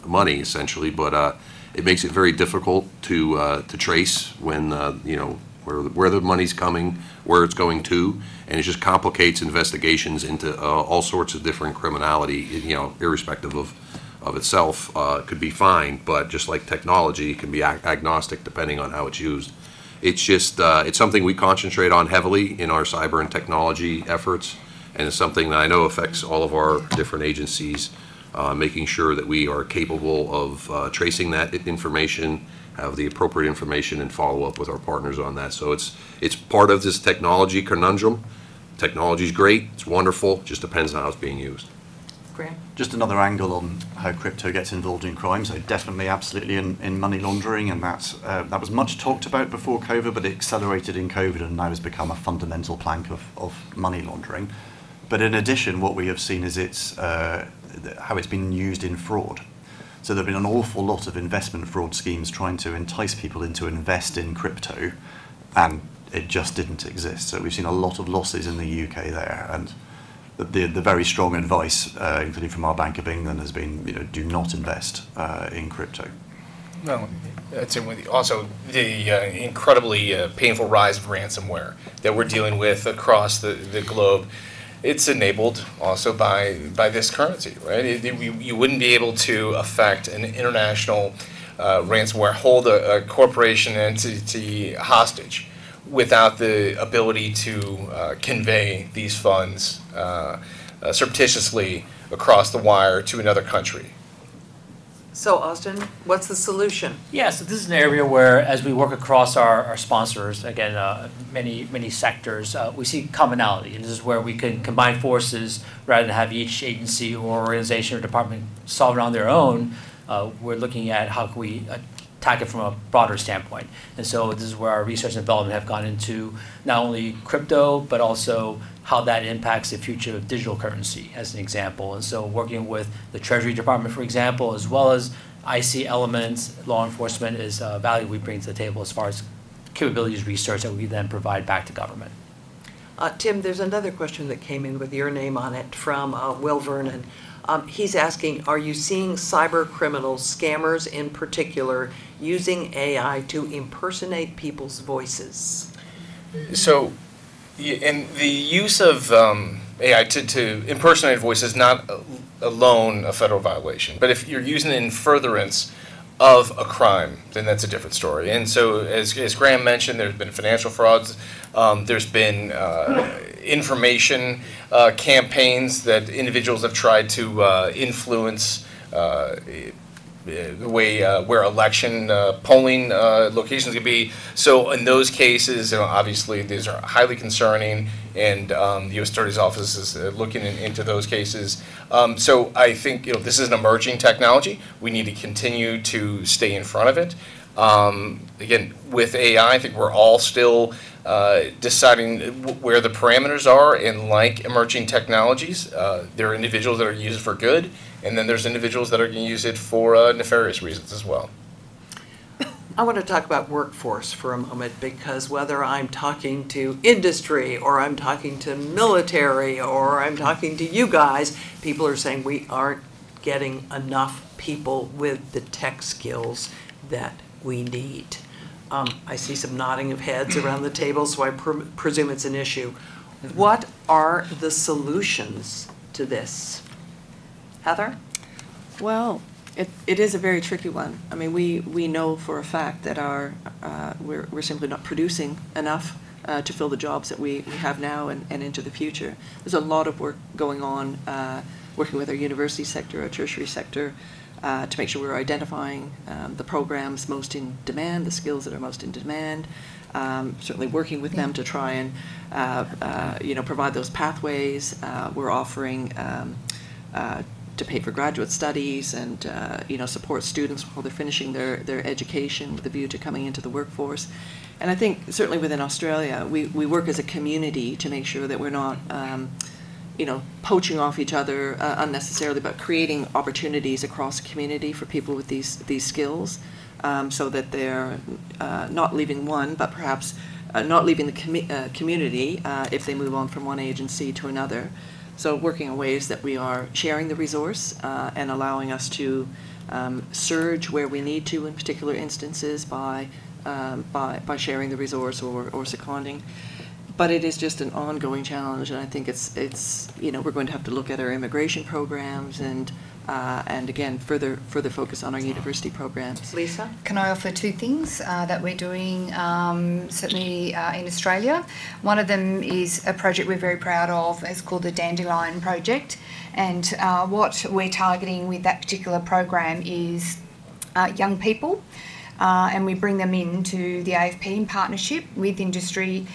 money essentially. But It makes it very difficult to trace when, you know, where the money's coming, where it's going to, and it just complicates investigations into all sorts of different criminality, you know, irrespective of itself. Could be fine, but just like technology, it can be agnostic depending on how it's used. It's just, it's something we concentrate on heavily in our cyber and technology efforts, and it's something that I know affects all of our different agencies, making sure that we are capable of tracing that information, have the appropriate information, and follow up with our partners on that. So it's part of this technology conundrum. Technology's great, it's wonderful, just depends on how it's being used. Graham? Just another angle on how crypto gets involved in crime. So definitely, absolutely in money laundering, and that was much talked about before COVID, but it accelerated in COVID and now has become a fundamental plank of money laundering. But in addition, what we have seen is how it's been used in fraud. So there have been an awful lot of investment fraud schemes trying to entice people into invest in crypto, and it just didn't exist. So we've seen a lot of losses in the UK there, and the very strong advice, including from our Bank of England, has been, you know, do not invest in crypto. No, that's it. Also, the incredibly painful rise of ransomware that we're dealing with across the globe. It's enabled also by this currency, right? You wouldn't be able to affect an international ransomware, hold a corporation entity hostage without the ability to convey these funds surreptitiously across the wire to another country. So, Austin, what's the solution? Yeah, so this is an area where, as we work across our sponsors, again, many sectors, we see commonality. And this is where we can combine forces rather than have each agency or organization or department solve it on their own. We're looking at how can we attack it from a broader standpoint. And so this is where our research and development have gone into not only crypto, but also how that impacts the future of digital currency, as an example. And so working with the Treasury Department, for example, as well as IC elements, law enforcement, is value we bring to the table as far as capabilities research that we then provide back to government. Tim, there's another question that came in with your name on it from Will Vernon. He's asking, are you seeing cyber criminals, scammers in particular, using AI to impersonate people's voices? So, and the use of AI to impersonate a voice is not alone a federal violation. But if you're using it in furtherance of a crime, then that's a different story. And so, as Graham mentioned, there's been financial frauds. There's been information campaigns that individuals have tried to influence the way where election polling locations could be. So in those cases, obviously these are highly concerning, and the U.S. Attorney's Office is looking into those cases. So I think this is an emerging technology. We need to continue to stay in front of it. Again, with AI, I think we're all still deciding where the parameters are, and like emerging technologies, there are individuals that are used for good, and then there's individuals that are going to use it for nefarious reasons as well. I want to talk about workforce for a moment, because whether I'm talking to industry or I'm talking to military or I'm talking to you guys, people are saying we aren't getting enough people with the tech skills that we need. I see some nodding of heads around the table, so I presume it's an issue. What are the solutions to this? Heather? Well, it is a very tricky one. I mean, we know for a fact that we're simply not producing enough to fill the jobs that we have now and into the future. There's a lot of work going on, working with our university sector, our tertiary sector, to make sure we're identifying the programs most in demand, the skills that are most in demand, certainly working with them to try and provide those pathways. We're offering to pay for graduate studies and support students while they're finishing their education with a view to coming into the workforce. And I think certainly within Australia, we work as a community to make sure that we're not poaching off each other unnecessarily, but creating opportunities across the community for people with these skills, so that they're not leaving one, but perhaps not leaving the community if they move on from one agency to another. So working on ways that we are sharing the resource and allowing us to surge where we need to in particular instances by sharing the resource or seconding. But it is just an ongoing challenge, and I think it's we're going to have to look at our immigration programs and again further focus on our university programs. Lisa? Can I offer two things that we're doing certainly in Australia? One of them is a project we're very proud of. It's called the Dandelion Project, and what we're targeting with that particular program is young people. And we bring them into the AFP in partnership with industry,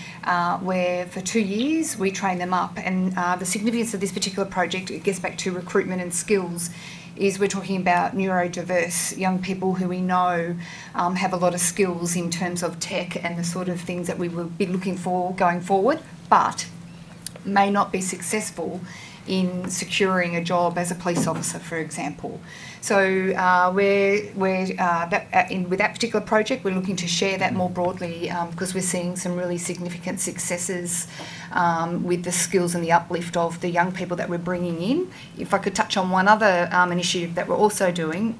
where for 2 years we train them up. And the significance of this particular project, it gets back to recruitment and skills, is we're talking about neurodiverse young people who we know have a lot of skills in terms of tech and the sort of things that we will be looking for going forward, but may not be successful in securing a job as a police officer, for example. So with that particular project, we're looking to share that more broadly because we're seeing some really significant successes with the skills and the uplift of the young people that we're bringing in. If I could touch on one other initiative that we're also doing,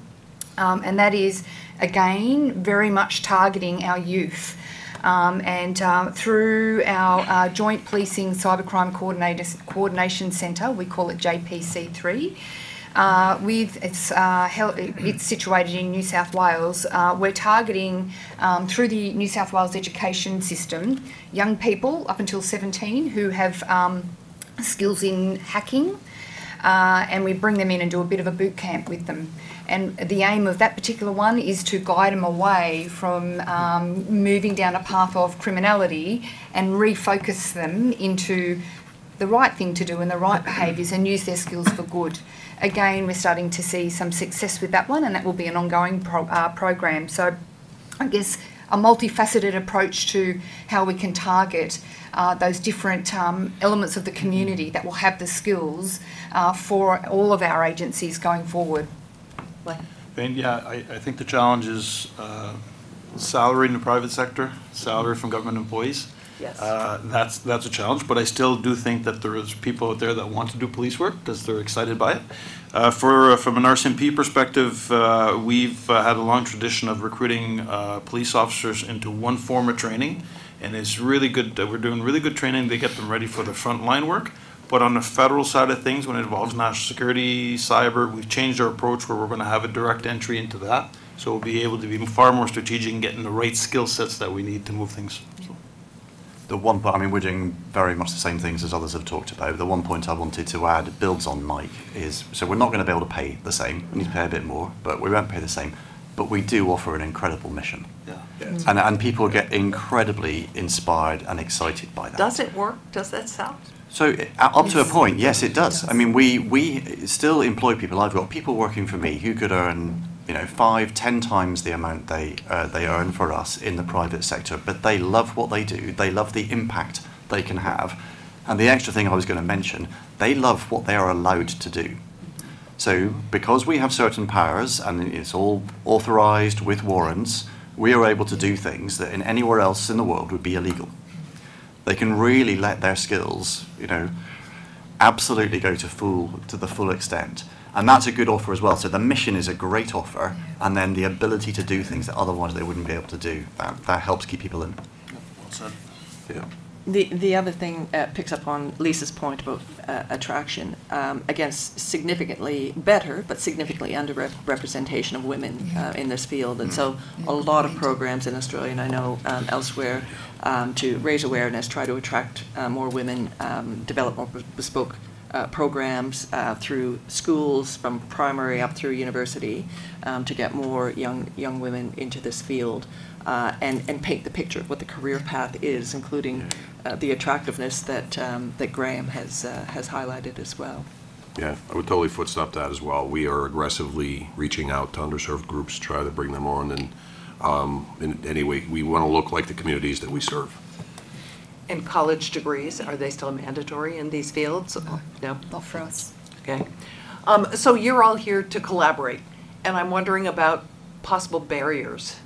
and that is, again, very much targeting our youth. Through our Joint Policing Cybercrime Coordination Centre, we call it JPC3, it's situated in New South Wales. We're targeting, through the New South Wales education system, young people up until 17 who have skills in hacking, and we bring them in and do a bit of a boot camp with them. And the aim of that particular one is to guide them away from moving down a path of criminality and refocus them into the right thing to do and the right behaviours and use their skills for good. Again, we're starting to see some success with that one, and that will be an ongoing program. So I guess a multifaceted approach to how we can target those different elements of the community that will have the skills for all of our agencies going forward. Yeah, I think the challenge is salary in the private sector, salary from government employees. Yes. That's a challenge, but I still do think that there is people out there that want to do police work because they're excited by it. From an RCMP perspective, we've had a long tradition of recruiting police officers into one form of training, and it's really good. We're doing really good training to get them ready for the frontline work. But on the federal side of things, when it involves national security, cyber, we've changed our approach where we're going to have a direct entry into that. So we'll be able to be far more strategic in getting the right skill sets that we need to move things. So. The one point, I mean, we're doing very much the same things as others have talked about. The one point I wanted to add, builds on Mike, is, so we're not going to be able to pay the same. We need to pay a bit more, but we won't pay the same. But we do offer an incredible mission. Yeah. Yes. And people get incredibly inspired and excited by that. Does it work? Does that sound? So up to a point, yes, it does. I mean, we still employ people. I've got people working for me who could earn, 5-10 times the amount they earn for us in the private sector, but they love what they do. They love the impact they can have. And the extra thing I was going to mention, they love what they are allowed to do. So because we have certain powers and it's all authorised with warrants, we are able to do things that in anywhere else in the world would be illegal. They can really let their skills, absolutely go to the full extent. And that's a good offer as well. So the mission is a great offer, and then the ability to do things that otherwise they wouldn't be able to do, that helps keep people in. Well said. Yeah. The other thing picks up on Lisa's point about attraction. Again, significantly better, but significantly underrepresentation of women in this field. And so a lot of programs in Australia, and I know elsewhere, to raise awareness, try to attract more women, develop more bespoke programs through schools from primary up through university to get more young women into this field. And paint the picture of what the career path is, including the attractiveness that Graham has highlighted as well. Yeah, I would totally footstep that as well. We are aggressively reaching out to underserved groups to try to bring them on, and in any way, we want to look like the communities that we serve. And college degrees, are they still mandatory in these fields? No? Not for us. Okay. So you're all here to collaborate, and I'm wondering about possible barriers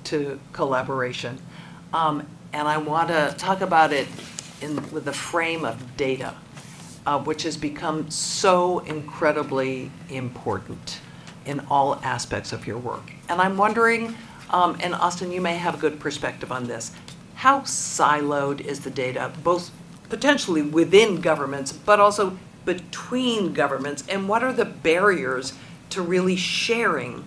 to collaboration. And I want to talk about it with the frame of data. which has become so incredibly important in all aspects of your work. And I'm wondering, and Austin, you may have a good perspective on this, how siloed is the data, both potentially within governments, but also between governments, and what are the barriers to really sharing?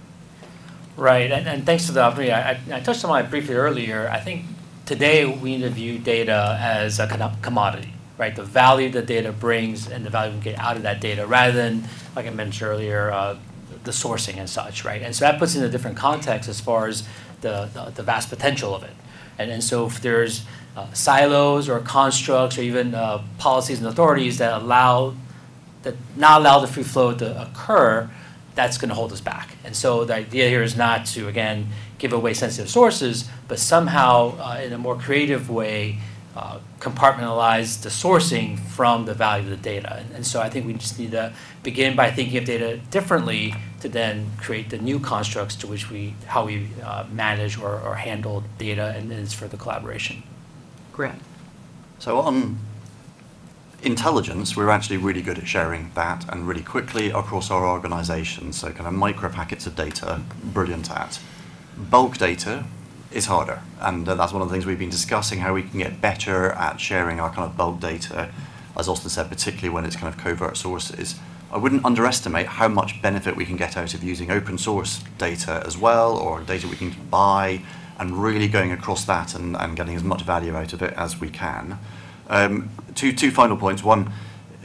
Right, and thanks for the opportunity. I touched on it briefly earlier. I think today we need to view data as a kind of commodity, right? The value that data brings and the value we get out of that data, rather than, like I mentioned earlier, the sourcing and such, right? And so that puts it in a different context as far as the vast potential of it. And so if there's silos or constructs or even policies and authorities that not allow the free flow to occur, that's going to hold us back. And so the idea here is not to, again, give away sensitive sources, but somehow in a more creative way compartmentalize the sourcing from the value of the data. And so I think we just need to begin by thinking of data differently to then create the new constructs to which how we manage or handle data and its further collaboration. Grant. So on intelligence, we're actually really good at sharing that and really quickly across our organization. So kind of micro packets of data, brilliant at. Bulk data is harder. And that's one of the things we've been discussing, how we can get better at sharing our kind of bulk data, as Austin said, particularly when it's kind of covert sources. I wouldn't underestimate how much benefit we can get out of using open source data as well, or data we can buy, and really going across that and getting as much value out of it as we can. Two final points. One,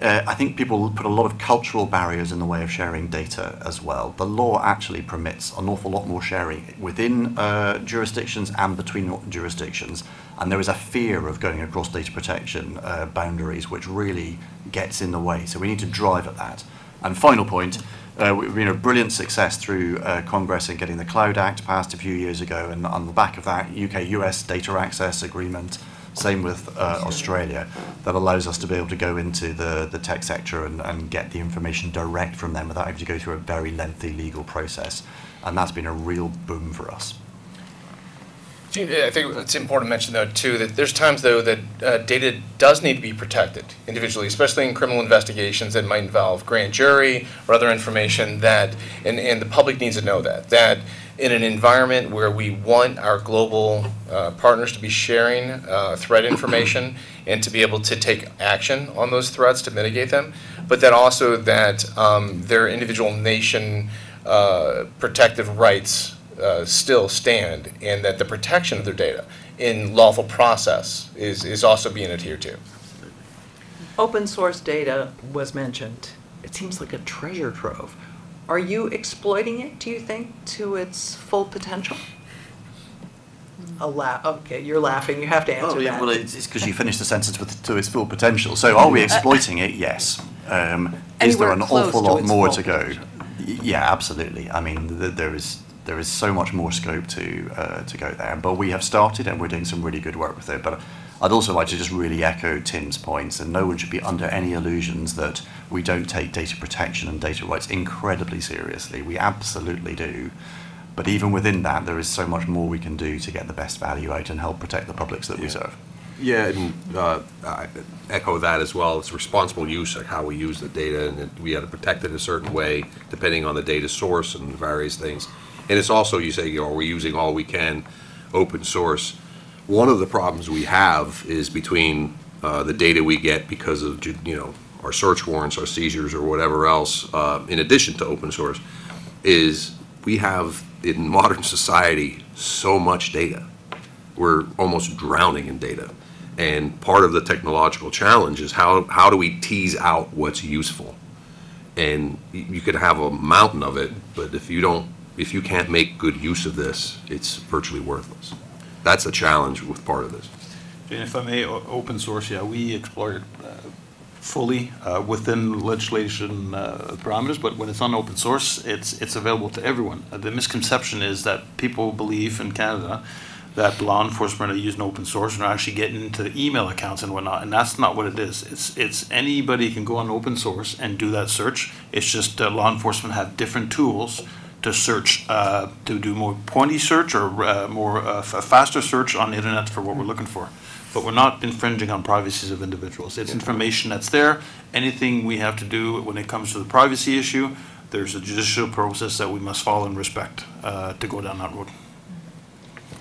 I think people put a lot of cultural barriers in the way of sharing data as well. The law actually permits an awful lot more sharing within jurisdictions and between jurisdictions, and there is a fear of going across data protection boundaries, which really gets in the way. So we need to drive at that. And final point, brilliant success through Congress in getting the Cloud Act passed a few years ago, and on the back of that, UK-US data access agreement. Same with Australia, that allows us to be able to go into the tech sector and get the information direct from them without having to go through a very lengthy legal process. And that's been a real boom for us. I think it's important to mention, though, too, that there's times, though, that data does need to be protected individually, especially in criminal investigations that might involve grand jury or other information that, and the public needs to know that in an environment where we want our global partners to be sharing threat information and to be able to take action on those threats to mitigate them, but that also that their individual nation protective rights still stand, and that the protection of their data in lawful process is also being adhered to. Open source data was mentioned. It seems like a treasure trove. Are you exploiting it, do you think, to its full potential? Okay, you're laughing. You have to answer that. Oh, yeah, well, it's because you finished the sentence with to its full potential. So are we exploiting it? Yes. Is there an awful lot more to go? Yeah, absolutely. I mean, there is so much more scope to go there. But we have started, and we're doing some really good work with it. But I'd also like to just really echo Tim's points, and no one should be under any illusions that we don't take data protection and data rights incredibly seriously. We absolutely do. But even within that, there is so much more we can do to get the best value out and help protect the publics that we serve. Yeah, and I echo that as well. It's responsible use of how we use the data, and we have to protect it a certain way depending on the data source and various things. And it's also, you say, we're using all we can open source. One of the problems we have is between the data we get because of, our search warrants, our seizures, or whatever else, in addition to open source, is we have, in modern society, so much data. We're almost drowning in data. And part of the technological challenge is how do we tease out what's useful? And you could have a mountain of it, but if you can't make good use of this, it's virtually worthless. That's a challenge with part of this. And if I may, open source, yeah, we explore it fully within legislation parameters, but when it's on open source, it's available to everyone. The misconception is that people believe in Canada that law enforcement are using open source and are actually getting into email accounts and whatnot, and that's not what it is. It's anybody can go on open source and do that search. It's just law enforcement have different tools to search, to do more pointy search or a faster search on the internet for what we're looking for. but we're not infringing on privacies of individuals. It's information that's there. Anything we have to do when it comes to the privacy issue, there's a judicial process that we must follow and respect to go down that road.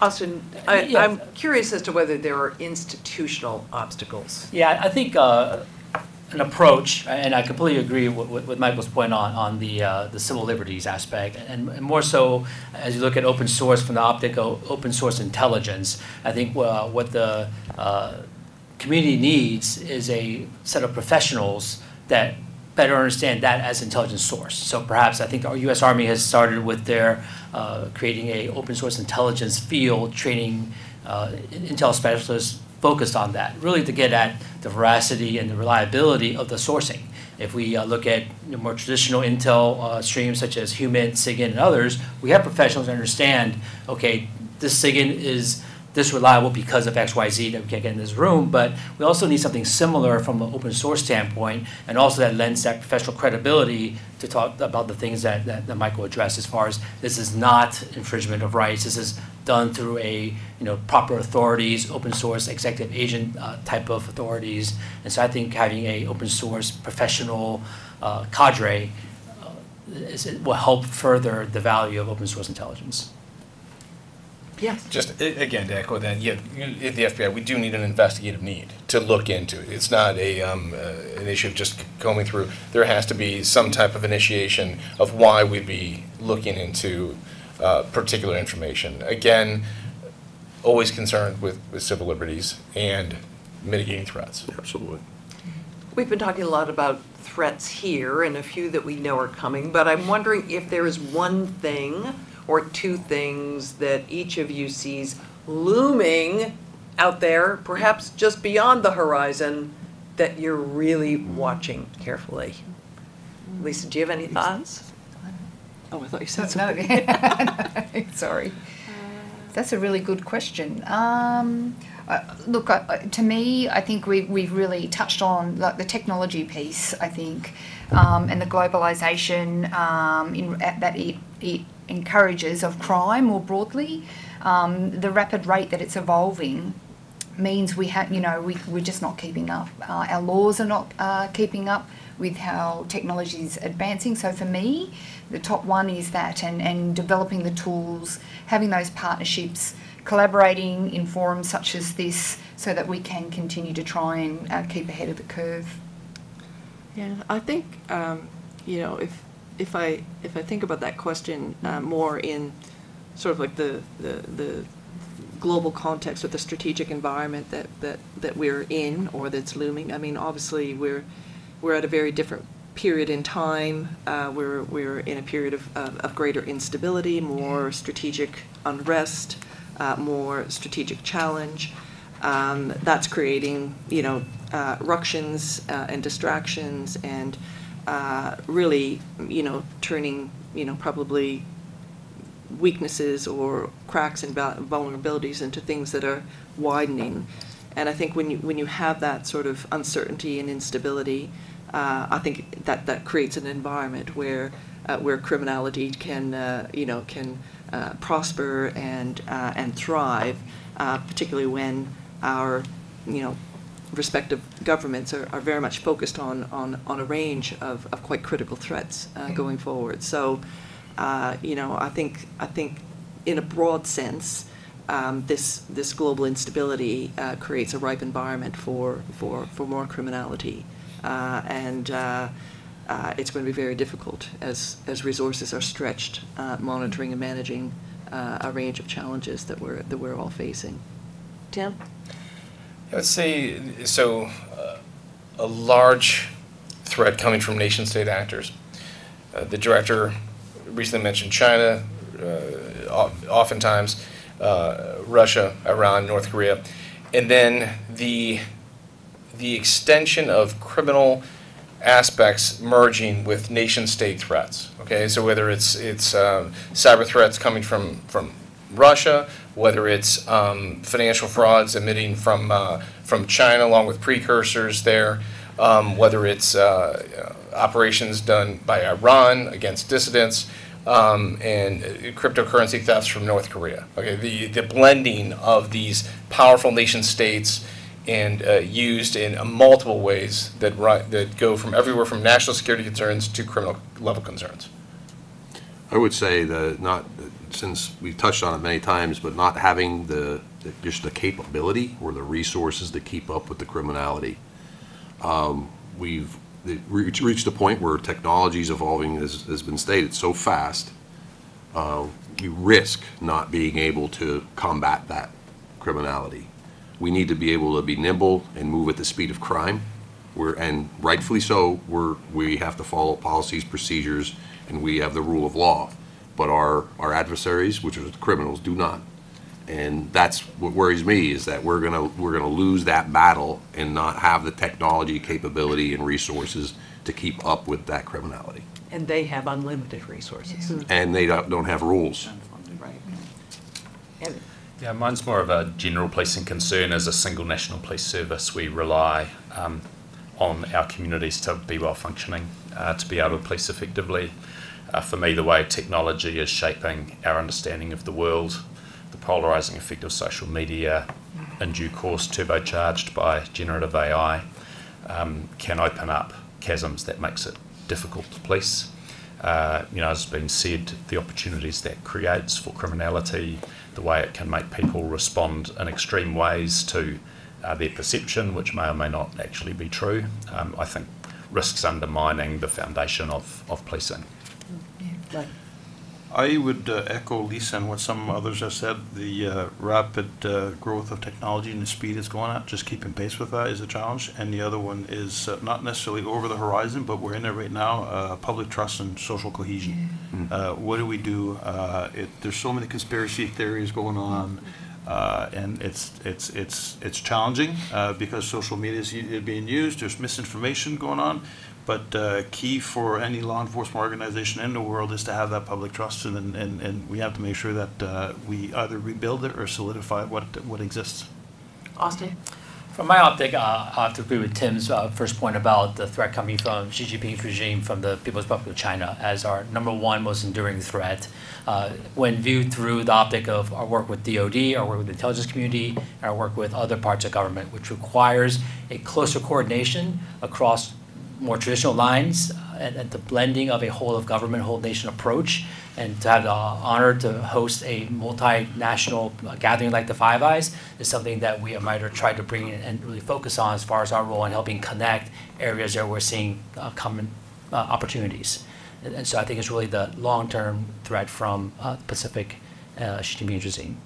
Austin, Yeah. I'm curious as to whether there are institutional obstacles. Yeah, I think an approach, and I completely agree with Michael's point on the civil liberties aspect, and more so as you look at open source from the optic of open source intelligence. I think what the community needs is a set of professionals that better understand that as intelligence source. So perhaps I think our U.S. Army has started with their creating a open source intelligence field, training intel specialists focused on that, really to get at the veracity and the reliability of the sourcing. If we look at more traditional intel streams such as HUMINT, SIGINT, and others, we have professionals that understand, okay, this SIGINT is this reliable because of X, Y, Z that we can't get in this room, but we also need something similar from an open source standpoint, and also that lends that professional credibility to talk about the things that Michael addressed as far as this is not infringement of rights, this is done through a proper authorities, open source executive agent type of authorities, and so I think having a open source professional cadre will help further the value of open source intelligence. Yes. Just again to echo that, yeah, at the FBI we do need an investigative need to look into it. It's not an issue of just combing through. There has to be some type of initiation of why we'd be looking into particular information. Again, always concerned with civil liberties and mitigating threats. Absolutely. We've been talking a lot about threats here and a few that we know are coming, but I'm wondering if there is one thing or two things that each of you sees looming out there, perhaps just beyond the horizon, that you're really watching carefully. Lisa, do you have any thoughts? Oh, I thought you said something. No. Sorry. That's a really good question. Look, to me, I think we've really touched on like the technology piece, I think, and the globalisation that it encourages of crime more broadly. The rapid rate that it's evolving means we're just not keeping up. Our laws are not keeping up with how technology is advancing. So for me, the top one is that, and developing the tools, having those partnerships, collaborating in forums such as this so that we can continue to try and keep ahead of the curve. Yeah, I think if I think about that question more in sort of like the global context or the strategic environment that we're in or that's looming. I mean, obviously we're at a very different period in time. We're in a period of greater instability, more strategic unrest, more strategic challenge. That's creating ructions and distractions and really turning probably weaknesses or cracks and vulnerabilities into things that are widening. And I think when you have that sort of uncertainty and instability, I think that creates an environment where criminality can prosper and thrive, particularly when our respective governments are very much focused on a range of quite critical threats going forward. So, I think in a broad sense, this global instability creates a ripe environment for more criminality, and it's going to be very difficult as resources are stretched, monitoring and managing a range of challenges that we're all facing. Tim? Let's say so. A large threat coming from nation-state actors. The director recently mentioned China, oftentimes Russia, Iran, North Korea, and then the extension of criminal aspects merging with nation-state threats. Okay, so whether it's cyber threats coming from Russia, whether it's financial frauds emitting from China along with precursors there, whether it's operations done by Iran against dissidents, and cryptocurrency thefts from North Korea. Okay, the blending of these powerful nation states and used in multiple ways that go from everywhere from national security concerns to criminal level concerns. I would say since we've touched on it many times, but not having just the capability or the resources to keep up with the criminality. We've reached a point where technology is evolving, as has been stated, so fast, we risk not being able to combat that criminality. We need to be able to be nimble and move at the speed of crime. And rightfully so, we have to follow policies, procedures, and we have the rule of law. But our adversaries, which are the criminals, do not. And that's what worries me, is that we're gonna lose that battle and not have the technology capability and resources to keep up with that criminality. And they have unlimited resources. And they don't have rules. Right. And Yeah, mine's more of a general policing concern. As a single national police service, we rely on our communities to be well functioning, to be able to police effectively. For me, the way technology is shaping our understanding of the world, the polarising effect of social media, in due course turbocharged by generative AI, can open up chasms that makes it difficult to police. As has been said, the opportunities that creates for criminality, the way it can make people respond in extreme ways to their perception, which may or may not actually be true, I think risks undermining the foundation of policing. like, I would echo Lisa and what some others have said. The rapid growth of technology and the speed it's going at, just keeping pace with that is a challenge. And the other one is not necessarily over the horizon, but we're in it right now, public trust and social cohesion. What do we do? There's so many conspiracy theories going on, and it's challenging because social media is being used. There's misinformation going on. But key for any law enforcement organization in the world is to have that public trust, and we have to make sure that we either rebuild it or solidify what exists. Austin? From my optic, I have to agree with Tim's first point about the threat coming from Xi Jinping's regime, from the People's Republic of China, as our #1 most enduring threat. When viewed through the optic of our work with DoD, our work with the intelligence community, and our work with other parts of government, which requires a closer coordination across more traditional lines, and the blending of a whole of government, whole nation approach, and to have the honor to host a multinational gathering like the Five Eyes is something that we at MITRE try to bring in and really focus on as far as our role in helping connect areas where we're seeing common opportunities. And so I think it's really the long-term threat from Pacific Xi Jinping regime.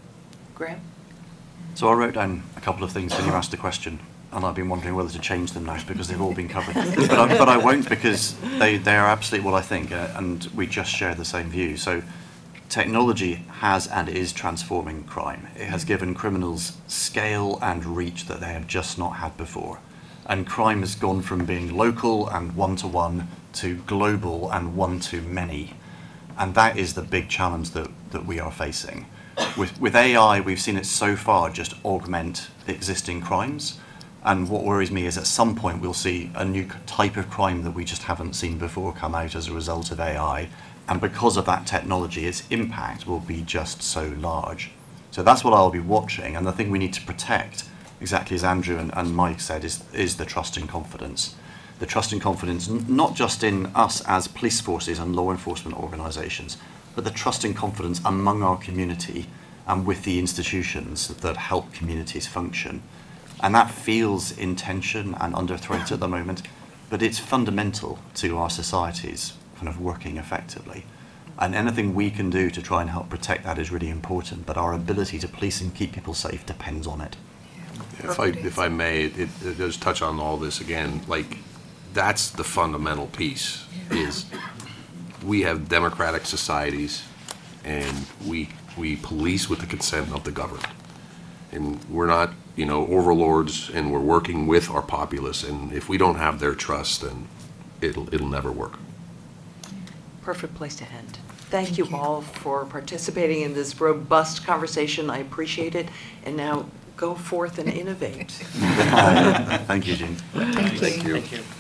Graham? So I wrote down a couple of things when you asked the question, and I've been wondering whether to change them now because they've all been covered. But I won't, because they are absolutely what I think, and we just share the same view. So technology has and is transforming crime. It has given criminals scale and reach that they have just not had before. And crime has gone from being local and one-to-one to global and one-to-many. And that is the big challenge that we are facing. With AI, we've seen it so far just augment the existing crimes. And what worries me is at some point we'll see a new type of crime that we just haven't seen before come out as a result of AI. And because of that technology, its impact will be just so large. So that's what I'll be watching. And the thing we need to protect, exactly as Andrew and Mike said, is the trust and confidence. The trust and confidence, not just in us as police forces and law enforcement organisations, but the trust and confidence among our community and with the institutions that help communities function. And that feels in tension and under threat at the moment, but it's fundamental to our societies kind of working effectively. And anything we can do to try and help protect that is really important, but our ability to police and keep people safe depends on it. If I may, it does touch on all this again. Like, that's the fundamental piece, is we have democratic societies and we police with the consent of the governed. And we're not, overlords, and we're working with our populace, and if we don't have their trust, then it'll never work. Perfect place to end. Thank you all for participating in this robust conversation. I appreciate it. And now go forth and innovate. Thank you, Jean. Thank you. Thank you. Thank you.